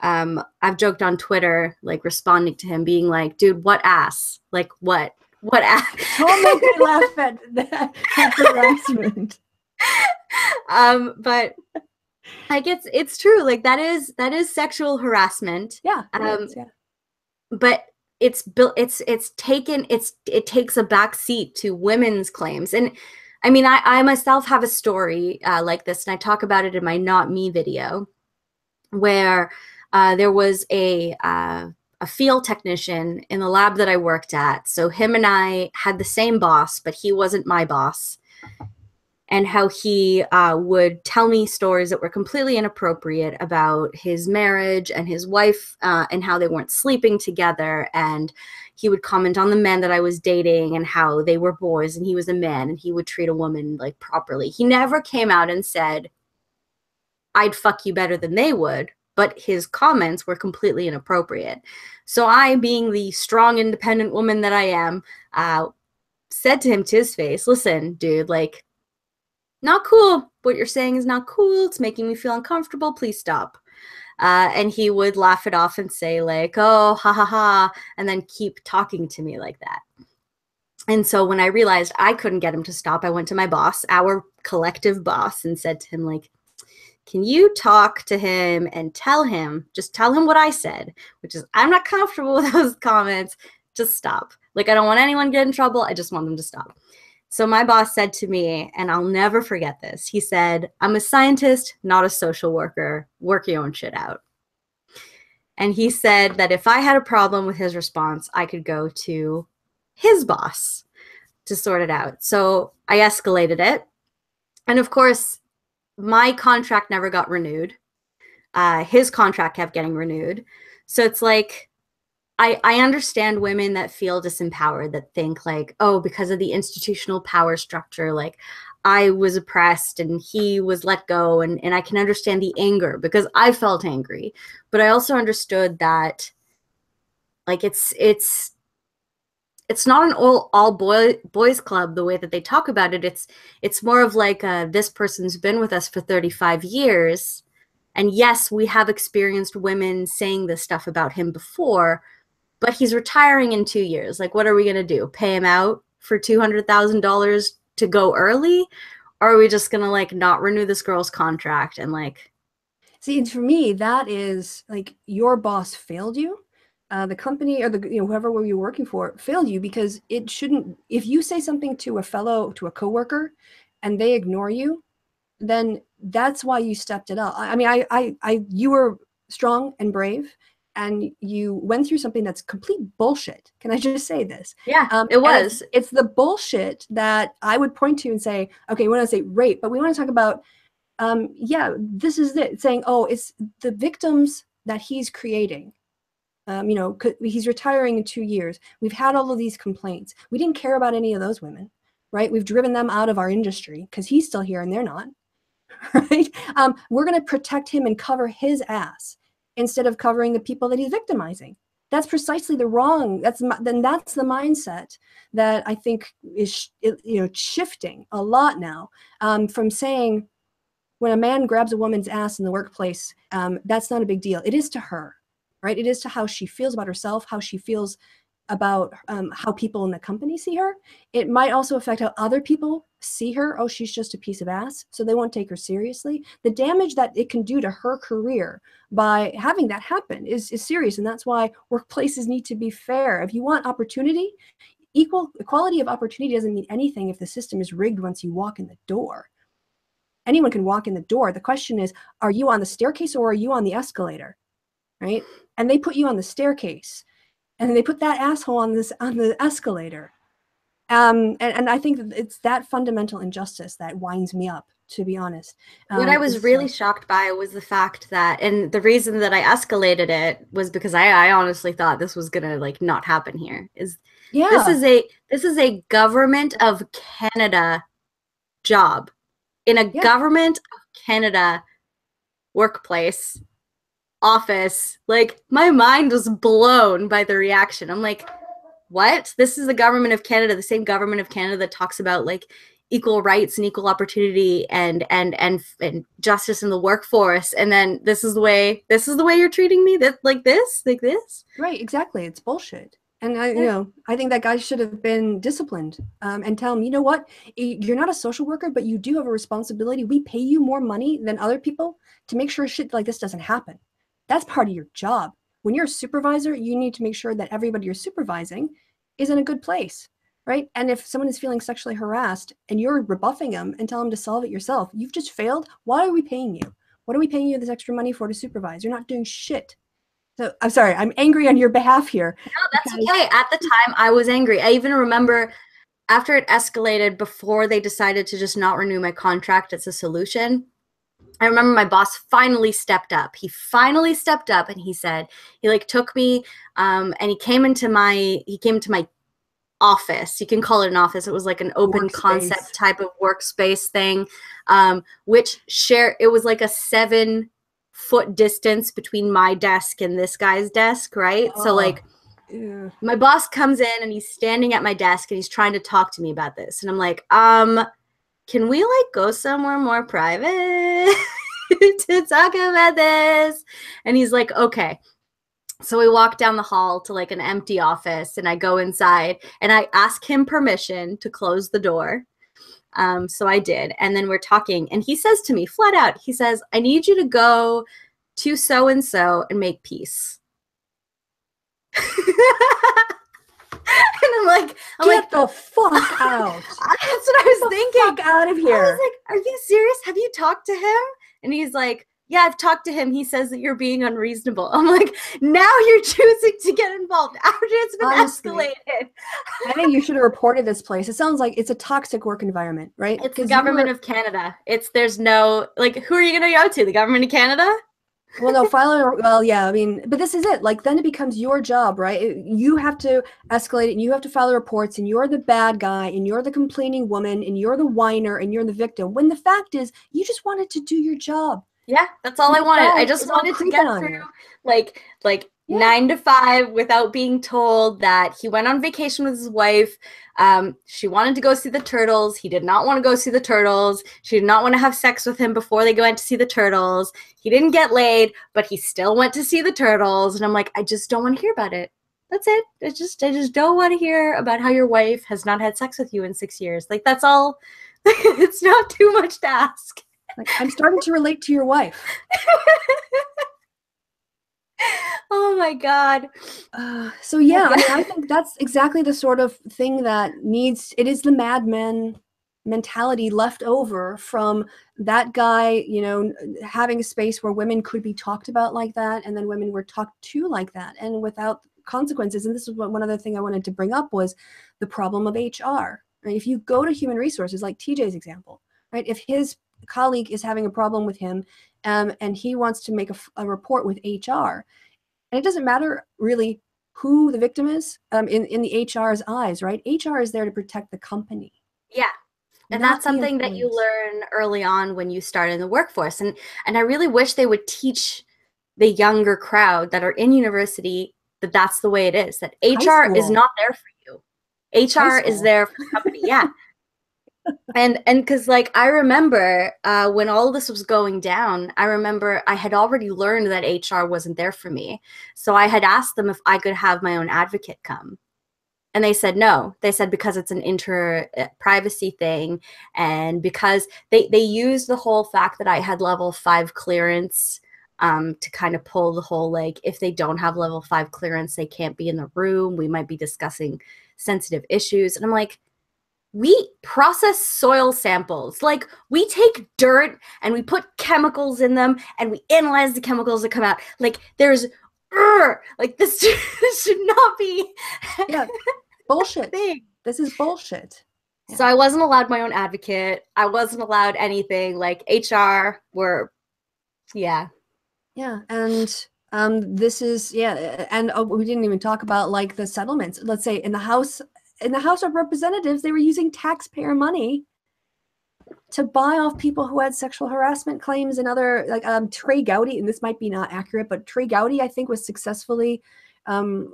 on Twitter, like responding to him, being like, dude, what ass? Like, what ass?
Don't make me laugh at that harassment.
But like, it's true. Like, that is sexual harassment.
Yeah.
But it takes a back seat to women's claims. And I mean, I myself have a story like this, and I talk about it in my Not Me video, where there was a field technician in the lab that I worked at. So him and I had the same boss, but he wasn't my boss. And how he would tell me stories that were completely inappropriate about his marriage and his wife, and how they weren't sleeping together. And he would comment on the men that I was dating and how they were boys and he was a man, and he would treat a woman like properly. He never came out and said, I'd fuck you better than they would. But his comments were completely inappropriate. So I, being the strong, independent woman that I am, said to him to his face, listen, dude, like, not cool. What you're saying is not cool. It's making me feel uncomfortable. Please stop. And he would laugh it off and say, like, oh, ha, ha, ha, and then keep talking to me like that. And so when I realized I couldn't get him to stop, I went to my boss, our collective boss, and said to him, like, can you talk to him and tell him what I said, which is, I'm not comfortable with those comments. Just stop. Like, I don't want anyone to get in trouble. I just want them to stop. So my boss said to me, and I'll never forget this, he said, I'm a scientist, not a social worker. Work your own shit out. And he said that if I had a problem with his response, I could go to his boss to sort it out. So I escalated it. And of course, my contract never got renewed. His contract kept getting renewed. So it's like, I understand women that feel disempowered, that think like, oh, because of the institutional power structure, like I was oppressed and he was let go. And I can understand the anger because I felt angry. But I also understood that like it's not an all boys club the way that they talk about it. It's more of like this person's been with us for 35 years. And yes, we have experienced women saying this stuff about him before, but he's retiring in 2 years. Like, what are we going to do? Pay him out for $200,000 to go early? Or are we just going to like not renew this girl's contract and like...
See, for me, that is like your boss failed you. The company or whoever you're working for failed you, because it shouldn't. If you say something to a coworker and they ignore you, then that's why you stepped it up. I mean, you were strong and brave, and you went through something that's complete bullshit. Can I just say this?
Yeah, it was.
It's the bullshit that I would point to and say, okay, we want to say rape, but we want to talk about, yeah, this is it. Saying, oh, it's the victims that he's creating. He's retiring in 2 years. We've had all of these complaints. We didn't care about any of those women, right? We've driven them out of our industry because he's still here and they're not. right? We're going to protect him and cover his ass instead of covering the people that he's victimizing. That's precisely the wrong. That's the mindset that I think is shifting a lot now, from saying when a man grabs a woman's ass in the workplace, that's not a big deal. It is to her, right? It is to how she feels about herself, how she feels about how people in the company see her. It might also affect how other people see her. Oh, she's just a piece of ass, so they won't take her seriously. The damage that it can do to her career by having that happen is serious, and that's why workplaces need to be fair. If you want opportunity, equality of opportunity doesn't mean anything if the system is rigged once you walk in the door. Anyone can walk in the door. The question is, are you on the staircase or are you on the escalator, right? And they put you on the staircase, and they put that asshole on the escalator. And I think that it's that fundamental injustice that winds me up, to be honest.
What I was really shocked by was the fact that, and the reason that I escalated it was because I honestly thought this was gonna like not happen here. This is a government of Canada job in a government of Canada workplace office. Like, my mind was blown by the reaction. I'm like, what? This is the government of Canada, the same government of Canada that talks about like equal rights and equal opportunity and justice in the workforce, and then this is the way you're treating me, that like this.
Right, exactly. It's bullshit. And I think that guy should have been disciplined, and tell him, you know what, you're not a social worker, but you do have a responsibility. We pay you more money than other people to make sure shit like this doesn't happen. That's part of your job. When you're a supervisor, you need to make sure that everybody you're supervising is in a good place, right? And if someone is feeling sexually harassed and you're rebuffing them and tell them to solve it yourself, you've just failed. Why are we paying you? What are we paying you this extra money for to supervise? You're not doing shit. So I'm sorry, I'm angry on your behalf here.
No, that's okay. At the time, I was angry. I even remember after it escalated, before they decided to just not renew my contract as a solution, I remember my boss finally stepped up. He finally stepped up, and he said, he like took me, and he came into my office. You can call it an office. It was like an open concept type of workspace thing, it was like a 7-foot distance between my desk and this guy's desk, right? So like, my boss comes in and he's standing at my desk and he's trying to talk to me about this. And I'm like, can we like go somewhere more private to talk about this? And he's like, okay. So we walk down the hall to like an empty office, and I go inside and I ask him permission to close the door. So I did. And then we're talking, and he says to me flat out, he says, I need you to go to so-and-so and make peace. And I'm like,
get the fuck out.
That's what I was thinking.
Fuck out of here.
I was like, are you serious? Have you talked to him? And he's like, yeah, I've talked to him. He says that you're being unreasonable. I'm like, now you're choosing to get involved after it's been escalated.
I think you should have reported this place. It sounds like it's a toxic work environment, right?
It's the government of Canada. There's no, like, who are you going to go to? The government of Canada?
Well, no, I mean, but this is it. Like, then it becomes your job, right? You have to escalate it, and you have to file the reports, and you're the bad guy, and you're the complaining woman, and you're the whiner, and you're the victim. When the fact is, you just wanted to do your job.
Yeah, that's all I wanted. I just wanted to get through like 9 to 5 without being told that he went on vacation with his wife. She wanted to go see the turtles. He did not want to go see the turtles. She did not want to have sex with him before they went to see the turtles. He didn't get laid, but he still went to see the turtles. And I'm like, I just don't want to hear about it. That's it. I just don't want to hear about how your wife has not had sex with you in 6 years. Like, that's all. It's not too much to ask.
Like, I'm starting to relate to your wife.
Oh my God.
So yeah, I mean, I think that's exactly the sort of thing that it is the Mad Men mentality left over from that guy, having a space where women could be talked about like that, and then women were talked to like that, and without consequences. And this is one other thing I wanted to bring up was the problem of HR. Right? If you go to human resources, like TJ's example, right? If his colleague is having a problem with him, and he wants to make a report with HR, and it doesn't matter really who the victim is in the HR's eyes, right? HR is there to protect the company.
Yeah. And
not
that's
the
something that you
employees.
learn early on when you start in the workforce. And I really wish they would teach the younger crowd that are in university that that's the way it is, that
High
HR is
school.
not there for you.
High
HR is
school.
there for the company. Yeah. And because like I remember when all this was going down, I remember I had already learned that HR wasn't there for me. So I had asked them if I could have my own advocate come. And they said no. They said because it's an privacy thing, and because they used the whole fact that I had level 5 clearance to kind of pull the whole like if they don't have level 5 clearance, they can't be in the room. We might be discussing sensitive issues. And I'm like, we process soil samples. Like we take dirt and we put chemicals in them and we analyze the chemicals that come out. Like there's like this should not be
Yeah. Bullshit.
thing.
This is bullshit.
So I wasn't allowed my own advocate. I wasn't allowed anything. Like HR were, yeah.
Yeah, and this is and we didn't even talk about like the settlements. Let's say in the House of Representatives, they were using taxpayer money to buy off people who had sexual harassment claims and other like Trey Gowdy, and this might be not accurate, but Trey Gowdy I think was successfully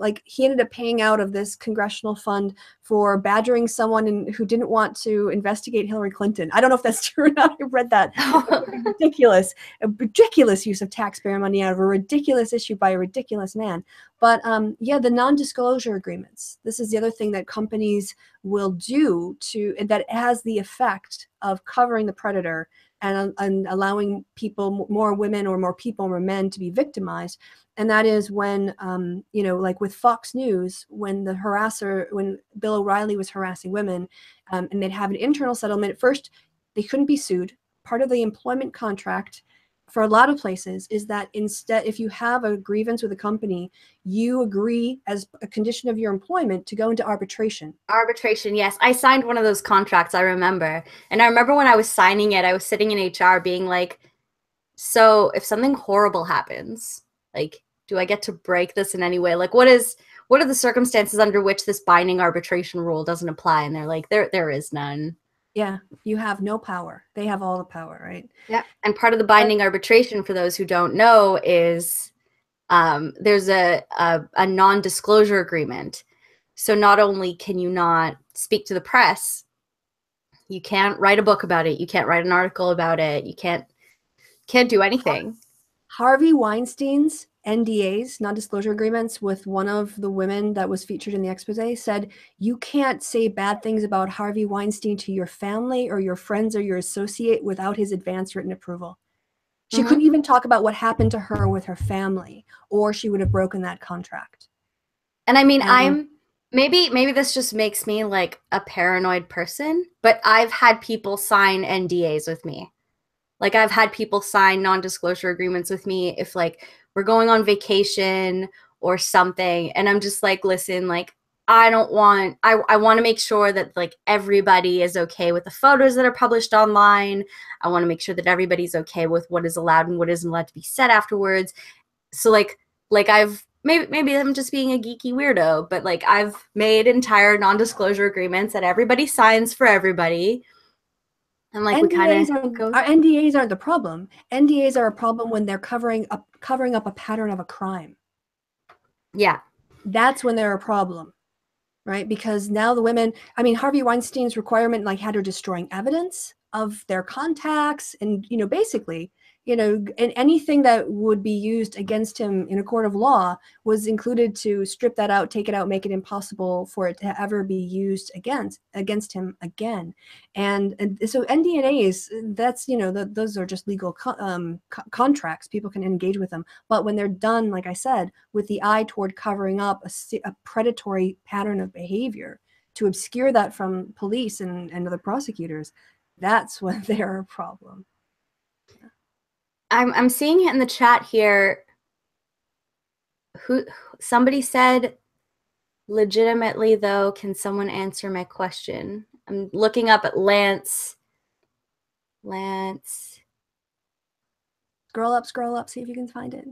like he ended up paying out of this congressional fund for badgering someone who didn't want to investigate Hillary Clinton. I don't know if that's true or not. I read that. A ridiculous use of taxpayer money out of a ridiculous issue by a ridiculous man. But yeah, the non-disclosure agreements. This is the other thing that companies will do that has the effect of covering the predator and allowing people, more women or more people, more men, to be victimized. And that is when, like with Fox News, when when Bill O'Reilly was harassing women, and they'd have an internal settlement. At first, they couldn't be sued. Part of the employment contract for a lot of places is that instead, if you have a grievance with a company, you agree as a condition of your employment to go into arbitration.
Arbitration, yes. I signed one of those contracts, I remember. And I remember when I was signing it, I was sitting in HR being like, so if something horrible happens, like, do I get to break this in any way? Like, what are the circumstances under which this binding arbitration rule doesn't apply? And they're like, there is none.
Yeah, you have no power. They have all the power, right?
Yeah. And part of the binding arbitration, for those who don't know, is there's a non-disclosure agreement. So not only can you not speak to the press, you can't write a book about it, you can't write an article about it, you can't do anything.
Harvey Weinstein's NDAs, non-disclosure agreements, with one of the women that was featured in the expose said, you can't say bad things about Harvey Weinstein to your family or your friends or your associate without his advance written approval. She couldn't even talk about what happened to her with her family, or she would have broken that contract.
And I mean, maybe this just makes me like a paranoid person, but I've had people sign NDAs with me. Like I've had people sign non-disclosure agreements with me if like we're going on vacation or something, and I'm just like, listen, like I want to make sure that like everybody is okay with the photos that are published online. I want to make sure that everybody's okay with what is allowed and what isn't allowed to be said afterwards. So like I've maybe I'm just being a geeky weirdo, but like I've made entire non-disclosure agreements that everybody signs for everybody. And like
NDAs aren't the problem. NDAs are a problem when they're covering up a pattern of a crime.
Yeah.
That's when they're a problem, right? Because now the women, I mean, Harvey Weinstein's requirement like had her destroying evidence of their contacts and, basically, and anything that would be used against him in a court of law was included to strip that out, take it out, make it impossible for it to ever be used against him again. And so NDAs, that's, those are just legal contracts. People can engage with them. But when they're done, like I said, with the eye toward covering up a predatory pattern of behavior to obscure that from police and other prosecutors, that's when they're a problem.
I'm seeing it in the chat here. Somebody said, legitimately though, can someone answer my question? I'm looking up at Lance.
Scroll up, see if you can find it.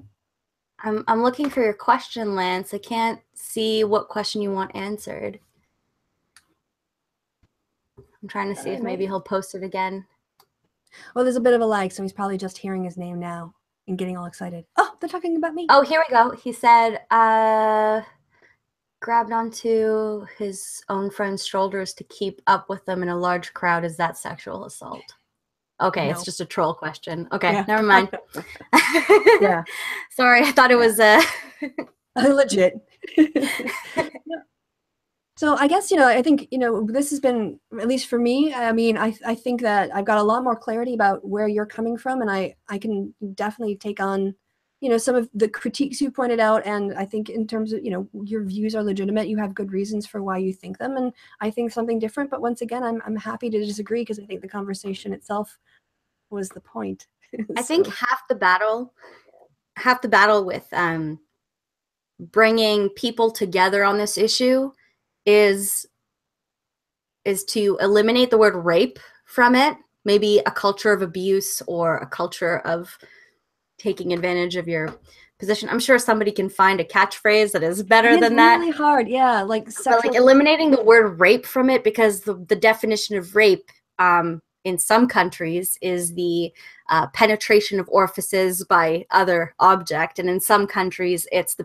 I'm looking for your question, Lance. I can't see what question you want answered. I'm trying to see if maybe he'll post it again.
Well, there's a bit of a lag, so he's probably just hearing his name now and getting all excited. Oh, they're talking about me.
Oh, here we go. He said, grabbed onto his own friend's shoulders to keep up with them in a large crowd. Is that sexual assault? Okay, no. It's just a troll question. Okay, yeah. Never mind.
Yeah.
Sorry, I thought it was
legit. So I guess, I think, this has been, at least for me, I mean, I think that I've got a lot more clarity about where you're coming from, and I can definitely take on, some of the critiques you pointed out. And I think in terms of, your views are legitimate. You have good reasons for why you think them. And I think something different. But once again, I'm happy to disagree, because I think the conversation itself was the point.
I think half the battle with bringing people together on this issue is to eliminate the word rape from it. Maybe a culture of abuse or a culture of taking advantage of your position. I'm sure somebody can find a catchphrase that is better than that.
It's really hard, yeah. Like
eliminating the word rape from it, because the definition of rape in some countries is the penetration of orifices by other object, and in some countries it's the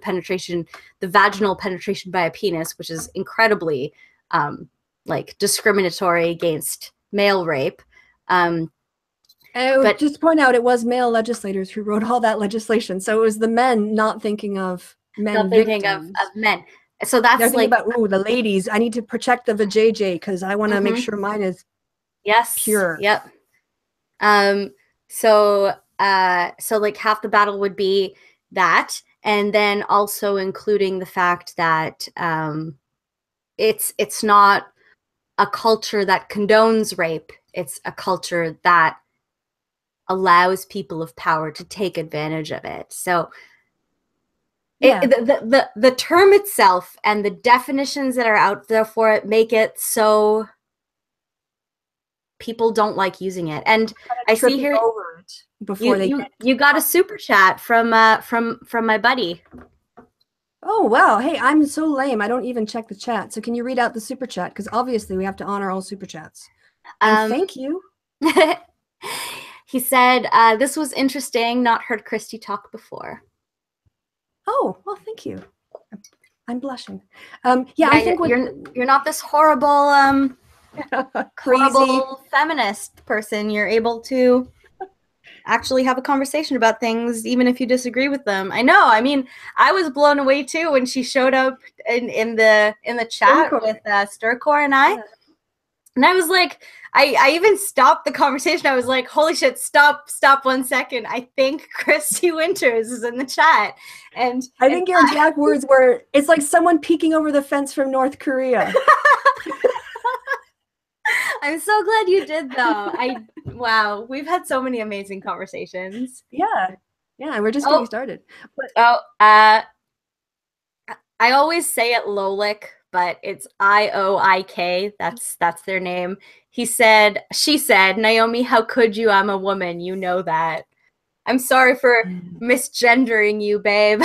vaginal penetration by a penis, which is incredibly discriminatory against male rape.
But just to point out, it was male legislators who wrote all that legislation, so it was the men not thinking of men,
not thinking of men. So that's
they're thinking about, ooh, the ladies. I need to protect the vajayjay because I want to make sure mine is pure.
Yep. So like half the battle would be that, and then also including the fact that it's not a culture that condones rape. It's a culture that allows people of power to take advantage of it. So the term itself and the definitions that are out there for it make it so people don't like using it. And I see here you got a super chat from my buddy.
Oh, wow. Hey, I'm so lame. I don't even check the chat. So can you read out the super chat? Because obviously we have to honor all super chats. Thank you.
He said, this was interesting. Not heard Kristi talk before.
Oh, well, thank you. I'm blushing. Yeah, I think
you're not this horrible,
crazy
horrible feminist person. You're able to actually have a conversation about things, even if you disagree with them. I know. I mean, I was blown away too when she showed up in the chat with Sturcore and I. Yeah. And I was like, I even stopped the conversation. I was like, holy shit, stop 1 second. I think Kristi Winters is in the chat. And
I think your exact words were, it's like someone peeking over the fence from North Korea.
I'm so glad you did, though. Wow, we've had so many amazing conversations.
Yeah, we're just getting started.
I always say it Lolik, but it's IOIK. That's their name. She said, Naomi, how could you? I'm a woman. You know that. I'm sorry for misgendering you, babe.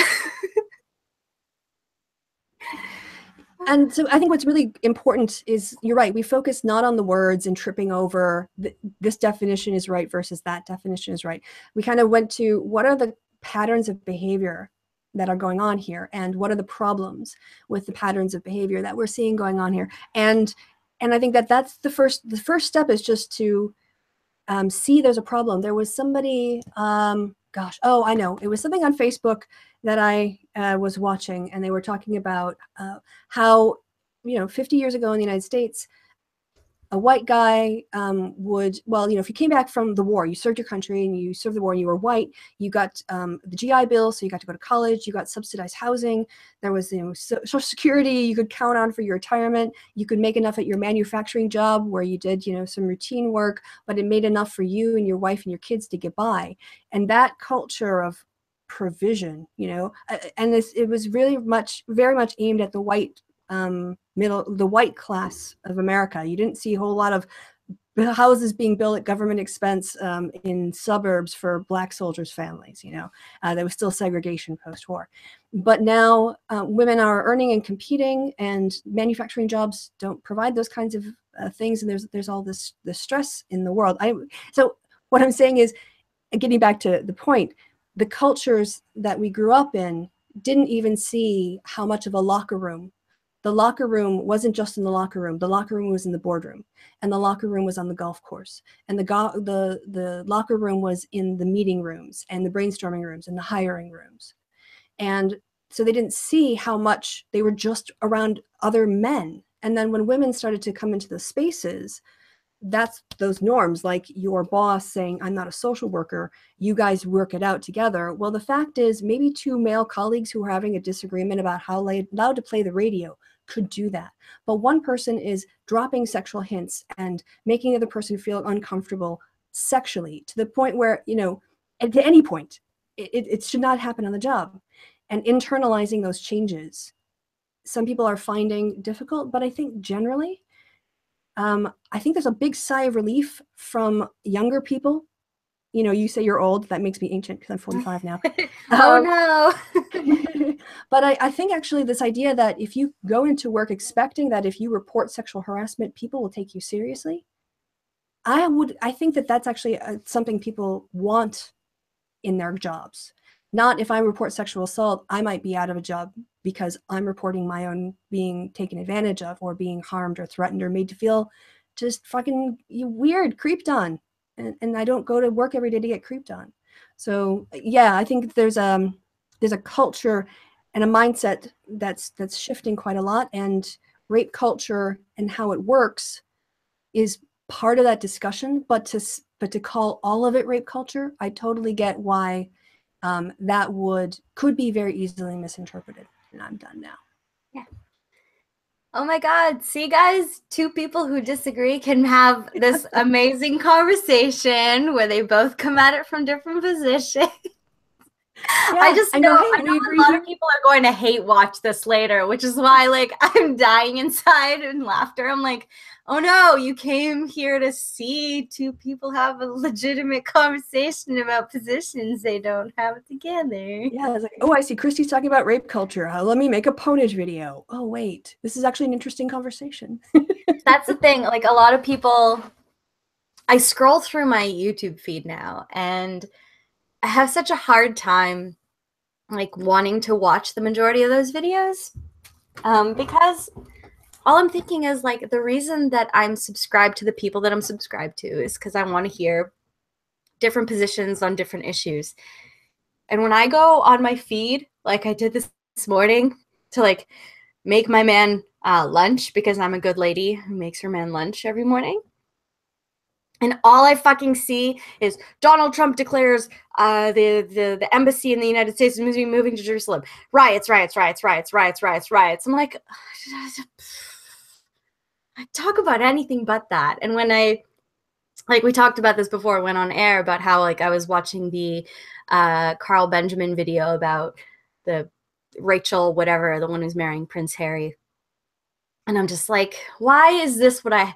And so I think what's really important is, you're right, we focus not on the words and tripping over this definition is right versus that definition is right. We kind of went to, what are the patterns of behavior that are going on here, and what are the problems with the patterns of behavior that we're seeing going on here. And I think that's the first step, is just to see there's a problem. There was somebody, I know, it was something on Facebook that I was watching, and they were talking about how, 50 years ago in the United States, a white guy if you came back from the war, you served your country and you served the war and you were white, you got the GI Bill, so you got to go to college, you got subsidized housing, there was Social Security you could count on for your retirement, you could make enough at your manufacturing job where you did some routine work, but it made enough for you and your wife and your kids to get by. And that culture of provision, and it was really very much aimed at the white the white class of America. You didn't see a whole lot of houses being built at government expense in suburbs for Black soldiers' families. There was still segregation post-war. But now women are earning and competing, and manufacturing jobs don't provide those kinds of things, and there's all this stress in the world. So what I'm saying is, getting back to the point, the cultures that we grew up in didn't even see how much of a locker room. The locker room wasn't just in the locker room. The locker room was in the boardroom, and the locker room was on the golf course, and the locker room was in the meeting rooms and the brainstorming rooms and the hiring rooms. And so they didn't see how much they were just around other men. And then when women started to come into the spaces, that's those norms, like your boss saying, I'm not a social worker, you guys work it out together. Well, the fact is, maybe two male colleagues who are having a disagreement about how loud to play the radio could do that. But one person is dropping sexual hints and making the other person feel uncomfortable sexually, to the point where, at any point, it should not happen on the job. And internalizing those changes, some people are finding difficult, but I think generally, I think there's a big sigh of relief from younger people. You say you're old. That makes me ancient because I'm 45 now.
Oh, no.
But I think actually this idea that if you go into work expecting that if you report sexual harassment, people will take you seriously, I think that that's actually something people want in their jobs. Not if I report sexual assault, I might be out of a job because I'm reporting my own being taken advantage of or being harmed or threatened or made to feel just fucking weird, creeped on. And I don't go to work every day to get creeped on. So yeah, I think there's a culture and a mindset that's shifting quite a lot, and rape culture and how it works is part of that discussion. But to call all of it rape culture, I totally get why that could be very easily misinterpreted. And I'm done now.
Yeah. Oh my God. See, guys, two people who disagree can have this amazing conversation where they both come at it from different positions. Yeah, I know a lot of people are going to hate watch this later, which is why I'm dying inside in laughter. I'm like, oh no, you came here to see two people have a legitimate conversation about positions they don't have together.
Yeah, it's like, oh, I see Kristi's talking about rape culture. Let me make a ponage video. Oh, wait, this is actually an interesting conversation.
That's the thing. A lot of people, I scroll through my YouTube feed now, and I have such a hard time wanting to watch the majority of those videos because all I'm thinking is the reason that I'm subscribed to the people that I'm subscribed to is because I want to hear different positions on different issues. And when I go on my feed, like I did this morning to make my man lunch, because I'm a good lady who makes her man lunch every morning, and all I fucking see is Donald Trump declares the embassy in the United States is moving to Jerusalem. Riots, riots, riots, riots, riots, riots, riots. I'm like, I talk about anything but that. And when we talked about this before it went on air, about how I was watching the Carl Benjamin video about the Rachel whatever, the one who's marrying Prince Harry. And I'm just like, why is this what I...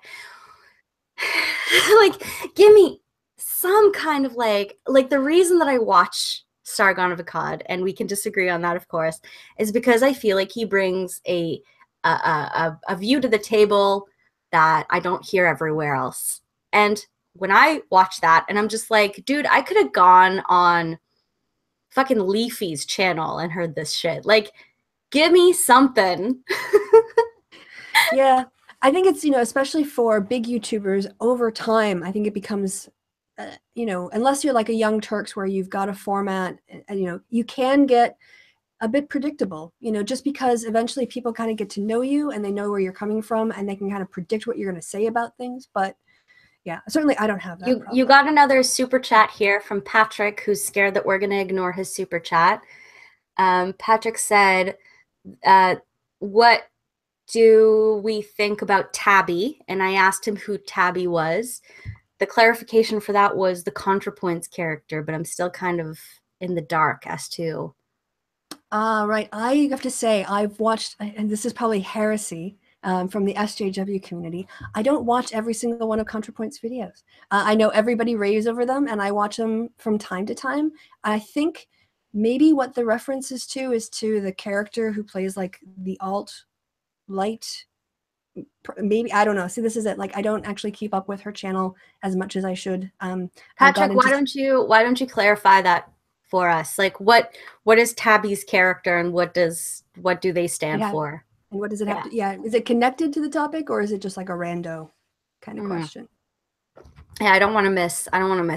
give me some kind of the reason that I watch Sargon of Akkad, and we can disagree on that, of course, is because I feel like he brings a view to the table that I don't hear everywhere else. And when I watch that, and I'm just like, dude, I could have gone on fucking Leafy's channel and heard this shit. Give me something.
Yeah. I think it's, especially for big YouTubers, over time, I think it becomes, unless you're like a Young Turks where you've got a format, and, you can get a bit predictable, just because eventually people kind of get to know you and they know where you're coming from and they can kind of predict what you're going to say about things. But yeah, certainly I don't have that problem.
You got another super chat here from Patrick, who's scared that we're going to ignore his super chat. Patrick said, what do we think about Tabby? And I asked him who Tabby was. The clarification for that was the ContraPoints character, but I'm still kind of in the dark as to.
Right. I have to say, I've watched, and this is probably heresy from the SJW community, I don't watch every single one of ContraPoints videos. I know everybody raves over them, and I watch them from time to time. I think maybe what the reference is to the character who plays the alt light maybe, I don't know. See, this is it. Like, I don't actually keep up with her channel as much as I should.
Patrick, why don't you clarify that for us? Like, what is Tabby's character, and what do they stand for?
And what does it have to? Yeah, is it connected to the topic, or is it just like a rando kind of question?
Yeah, I don't want to miss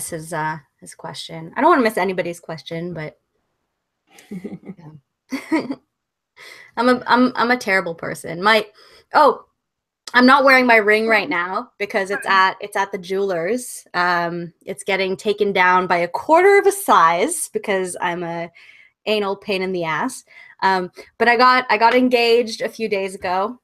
his question. I don't want to miss anybody's question, but yeah. I'm a terrible person. I'm not wearing my ring right now because it's at the jeweler's. It's getting taken down by 1/4 of a size because I'm a anal pain in the ass. But I got engaged a few days ago.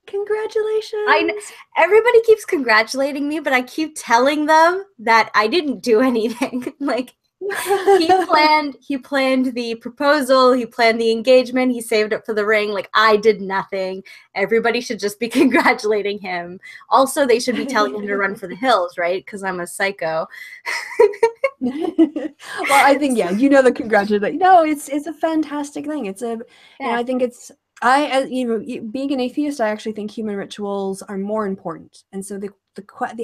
Congratulations.
Everybody keeps congratulating me, but I keep telling them that I didn't do anything. Like, he planned the proposal, he planned the engagement, he saved up for the ring. Like, I did nothing. Everybody should just be congratulating him. Also, they should be telling him to run for the hills, right? Because I'm a psycho.
Well, I think, yeah, the congratulations. No, it's a fantastic thing. It's I think it's, being an atheist, I actually think human rituals are more important. And so the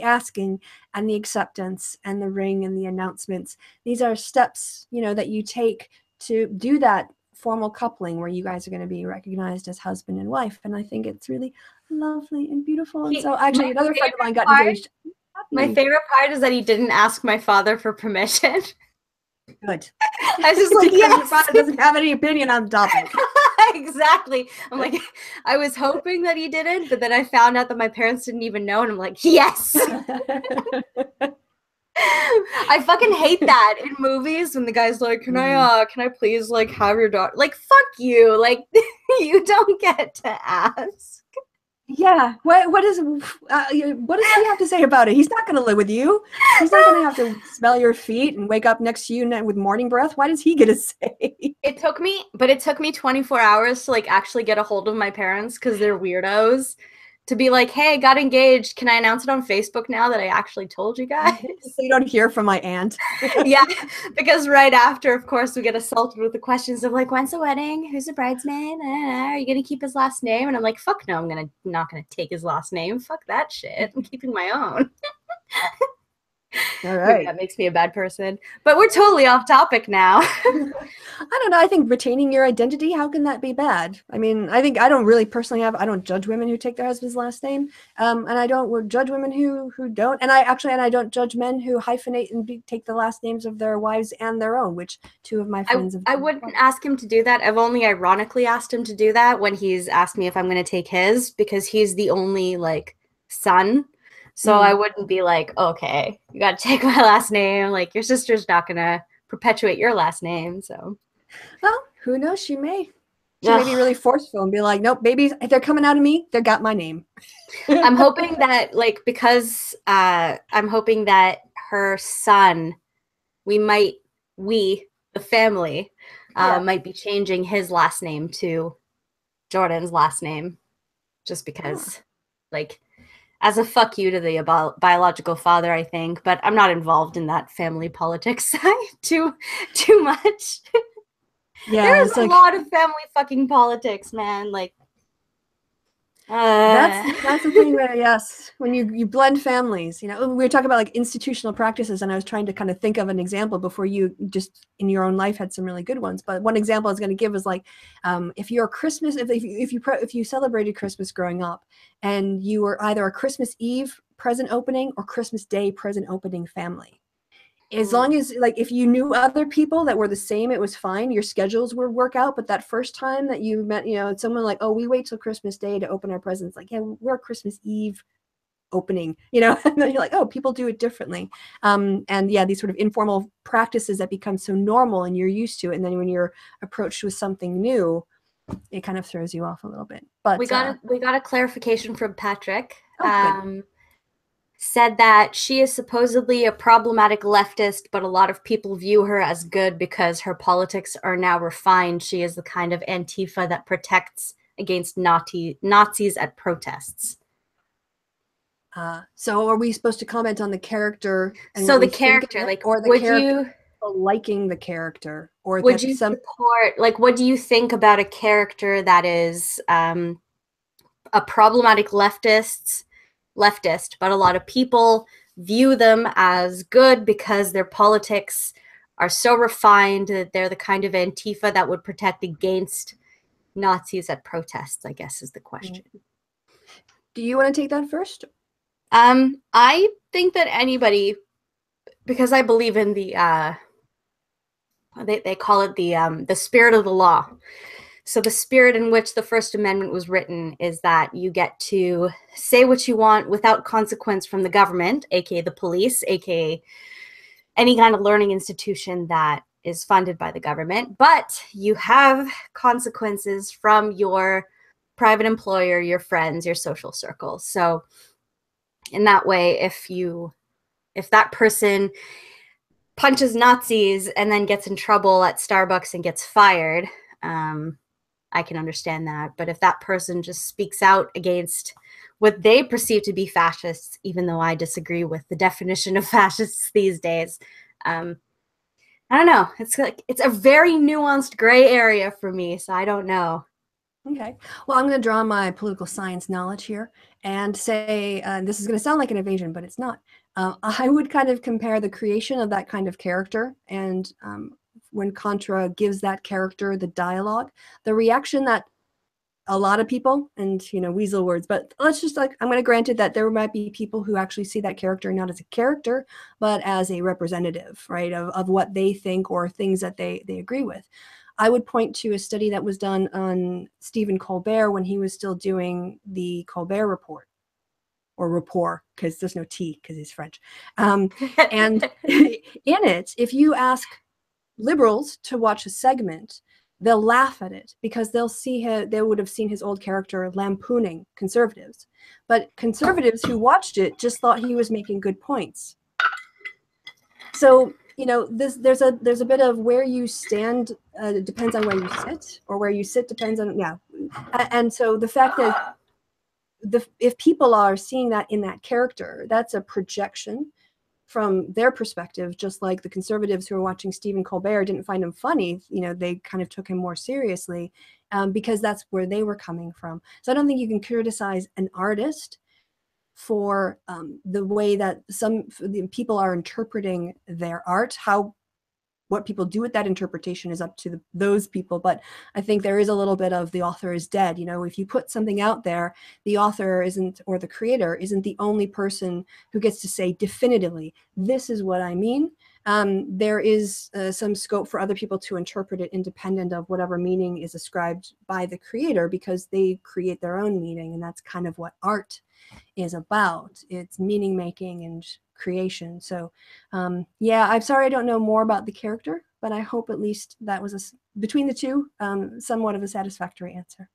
asking and the acceptance and the ring and the announcements, these are steps, that you take to do that formal coupling where you guys are going to be recognized as husband and wife. And I think it's really lovely and beautiful. And so actually another friend of mine got engaged.
My favorite part is that he didn't ask my father for permission.
Good.
I was just like, yes.
Your father doesn't have any opinion on the topic.
Exactly. I'm like, I was hoping that he didn't, but then I found out that my parents didn't even know, and I'm like, yes. I fucking hate that in movies when the guy's like, can I please like have your daughter? Like, fuck you. Like, you don't get to ask.
Yeah. What does he have to say about it? He's not going to live with you. He's not going to have to smell your feet and wake up next to you with morning breath. Why does he get to say?
It took me 24 hours to like actually get a hold of my parents because they're weirdos. To be like, hey, I got engaged. Can I announce it on Facebook now that I actually told you guys?
So you don't hear from my aunt.
Yeah, because right after, of course, we get assaulted with the questions of like, when's the wedding? Who's the bridesmaid? Are you gonna keep his last name? And I'm like, fuck no, I'm not gonna take his last name. Fuck that shit. I'm keeping my own.
All right.
That makes me a bad person. But we're totally off topic now.
I don't know. I think retaining your identity, how can that be bad? I mean, I don't really personally I don't judge women who take their husband's last name. And I don't judge women who don't. And I don't judge men who hyphenate and take the last names of their wives and their own, which two of my friends have done.
I wouldn't ask him to do that. I've only ironically asked him to do that when he's asked me if I'm going to take his, because he's the only like son. So I wouldn't be like, okay, you got to take my last name. Like, your sister's not going to perpetuate your last name. So,
well, who knows? She may be really forceful and be like, nope, babies, if they're coming out of me, they got my name.
I'm hoping that, like, because I'm hoping that her son, the family, might be changing his last name to Jordan's last name, just because, like, as a fuck you to the biological father, I think. But I'm not involved in that family politics too much. Yeah, there's a lot of family fucking politics, man. Like,
that's the thing where, yes, when you blend families, we were talking about like institutional practices, and I was trying to kind of think of an example before you just in your own life had some really good ones. But one example I was going to give is like, if you celebrated Christmas growing up, and you were either a Christmas Eve present opening or Christmas Day present opening family. As long as, like, if you knew other people that were the same, it was fine. Your schedules would work out. But that first time that you met, someone like, oh, we wait till Christmas Day to open our presents. Like, yeah, we're Christmas Eve opening, and then you're like, oh, people do it differently. And yeah, these sort of informal practices that become so normal and you're used to it. And then when you're approached with something new, it kind of throws you off a little bit. But
we got a clarification from Patrick.
Oh,
said that she is supposedly a problematic leftist, but a lot of people view her as good because her politics are now refined. She is the kind of Antifa that protects against Nazis at protests.
So are we supposed to comment on the character?
And so the character, like, or the would character,
you liking the character, or
would you support? Like, what do you think about a character that is a problematic leftist, but a lot of people view them as good because their politics are so refined that they're the kind of Antifa that would protect against Nazis at protests, I guess is the question.
Do you want to take that first?
I think that anybody, because I believe in the, they call it the spirit of the law. So the spirit in which the First Amendment was written is that you get to say what you want without consequence from the government, aka the police, aka any kind of learning institution that is funded by the government, but you have consequences from your private employer, your friends, your social circle. So in that way, if that person punches Nazis and then gets in trouble at Starbucks and gets fired, I can understand that. But if that person just speaks out against what they perceive to be fascists, even though I disagree with the definition of fascists these days, I don't know. It's a very nuanced gray area for me, so I don't know.
Okay. Well, I'm going to draw my political science knowledge here and say, this is going to sound like an evasion, but it's not. I would kind of compare the creation of that kind of character and when Contra gives that character the dialogue, the reaction that a lot of people, and weasel words, but let's just I'm going to grant it that there might be people who actually see that character not as a character, but as a representative, right, of what they think or things that they agree with. I would point to a study that was done on Stephen Colbert when he was still doing the Colbert Report, or rapport, because there's no T because he's French. And in it, if you ask liberals to watch a segment, they'll laugh at it because they would have seen his old character lampooning conservatives. But conservatives who watched it just thought he was making good points. So, there's a bit of where you stand depends on where you sit, or where you sit depends on, And so the fact that if people are seeing that in that character, that's a projection from their perspective, just like the conservatives who are watching Stephen Colbert didn't find him funny, they kind of took him more seriously because that's where they were coming from. So I don't think you can criticize an artist for the way that some people are interpreting their art. What people do with that interpretation is up to those people. But I think there is a little bit of the author is dead. If you put something out there, the author isn't, or the creator isn't the only person who gets to say definitively, this is what I mean. There is some scope for other people to interpret it independent of whatever meaning is ascribed by the creator, because they create their own meaning. And that's kind of what art is about. It's meaning making and creation. So I'm sorry I don't know more about the character, but I hope at least that was between the two somewhat of a satisfactory answer.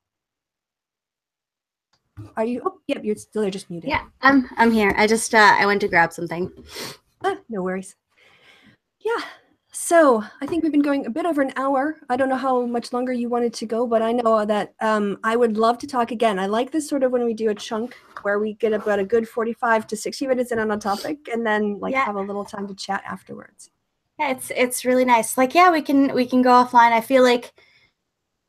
Are you? Oh, yep, you're still there, just muted.
Yeah, I'm here. I just I went to grab something.
No worries. Yeah. So I think we've been going a bit over an hour. I don't know how much longer you wanted to go, but I know that I would love to talk again. I like this sort of when we do a chunk where we get about a good 45 to 60 minutes in on a topic and then have a little time to chat afterwards.
Yeah, it's really nice. We can go offline. I feel like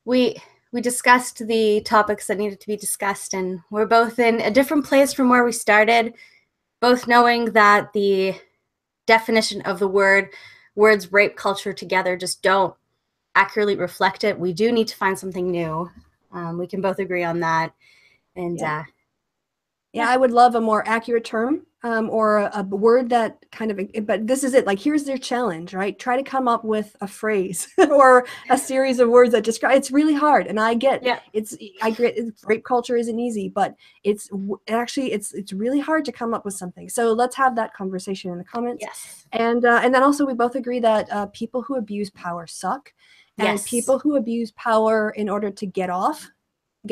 we discussed the topics that needed to be discussed, and we're both in a different place from where we started, both knowing that the definition of the words rape culture together just don't accurately reflect it. We do need to find something new. We can both agree on that. And
I would love a more accurate term or a word that kind of, but this is it. Here's their challenge, right? Try to come up with a phrase or a series of words that describe. It's really hard, and I get rape culture isn't easy, but it's really hard to come up with something. So let's have that conversation in the comments.
Yes.
And then also we both agree that people who abuse power suck, and people who abuse power in order to get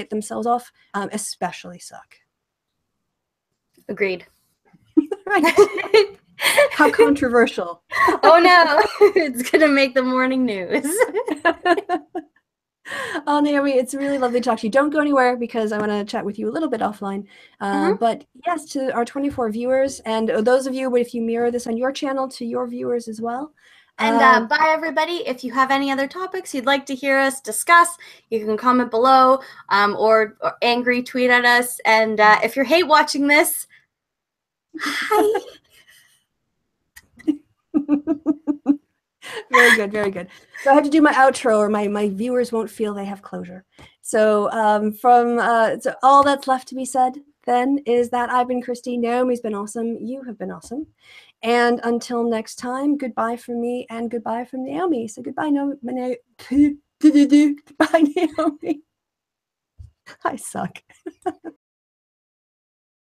themselves off, especially suck.
Agreed.
Right. How controversial.
Oh no, it's gonna make the morning news.
Oh, Naomi, it's really lovely to talk to you. Don't go anywhere because I want to chat with you a little bit offline. But yes, to our 24 viewers, and those of you, if you mirror this on your channel, to your viewers as well.
And bye, everybody. If you have any other topics you'd like to hear us discuss, you can comment below or angry tweet at us. And if you're hate watching this, hi.
Very good, very good. So I have to do my outro or my viewers won't feel they have closure. So so all that's left to be said then is that I've been Kristi, Naomi's been awesome, you have been awesome. And until next time, goodbye from me and goodbye from Naomi. So goodbye, Naomi. Goodbye, Naomi. I suck.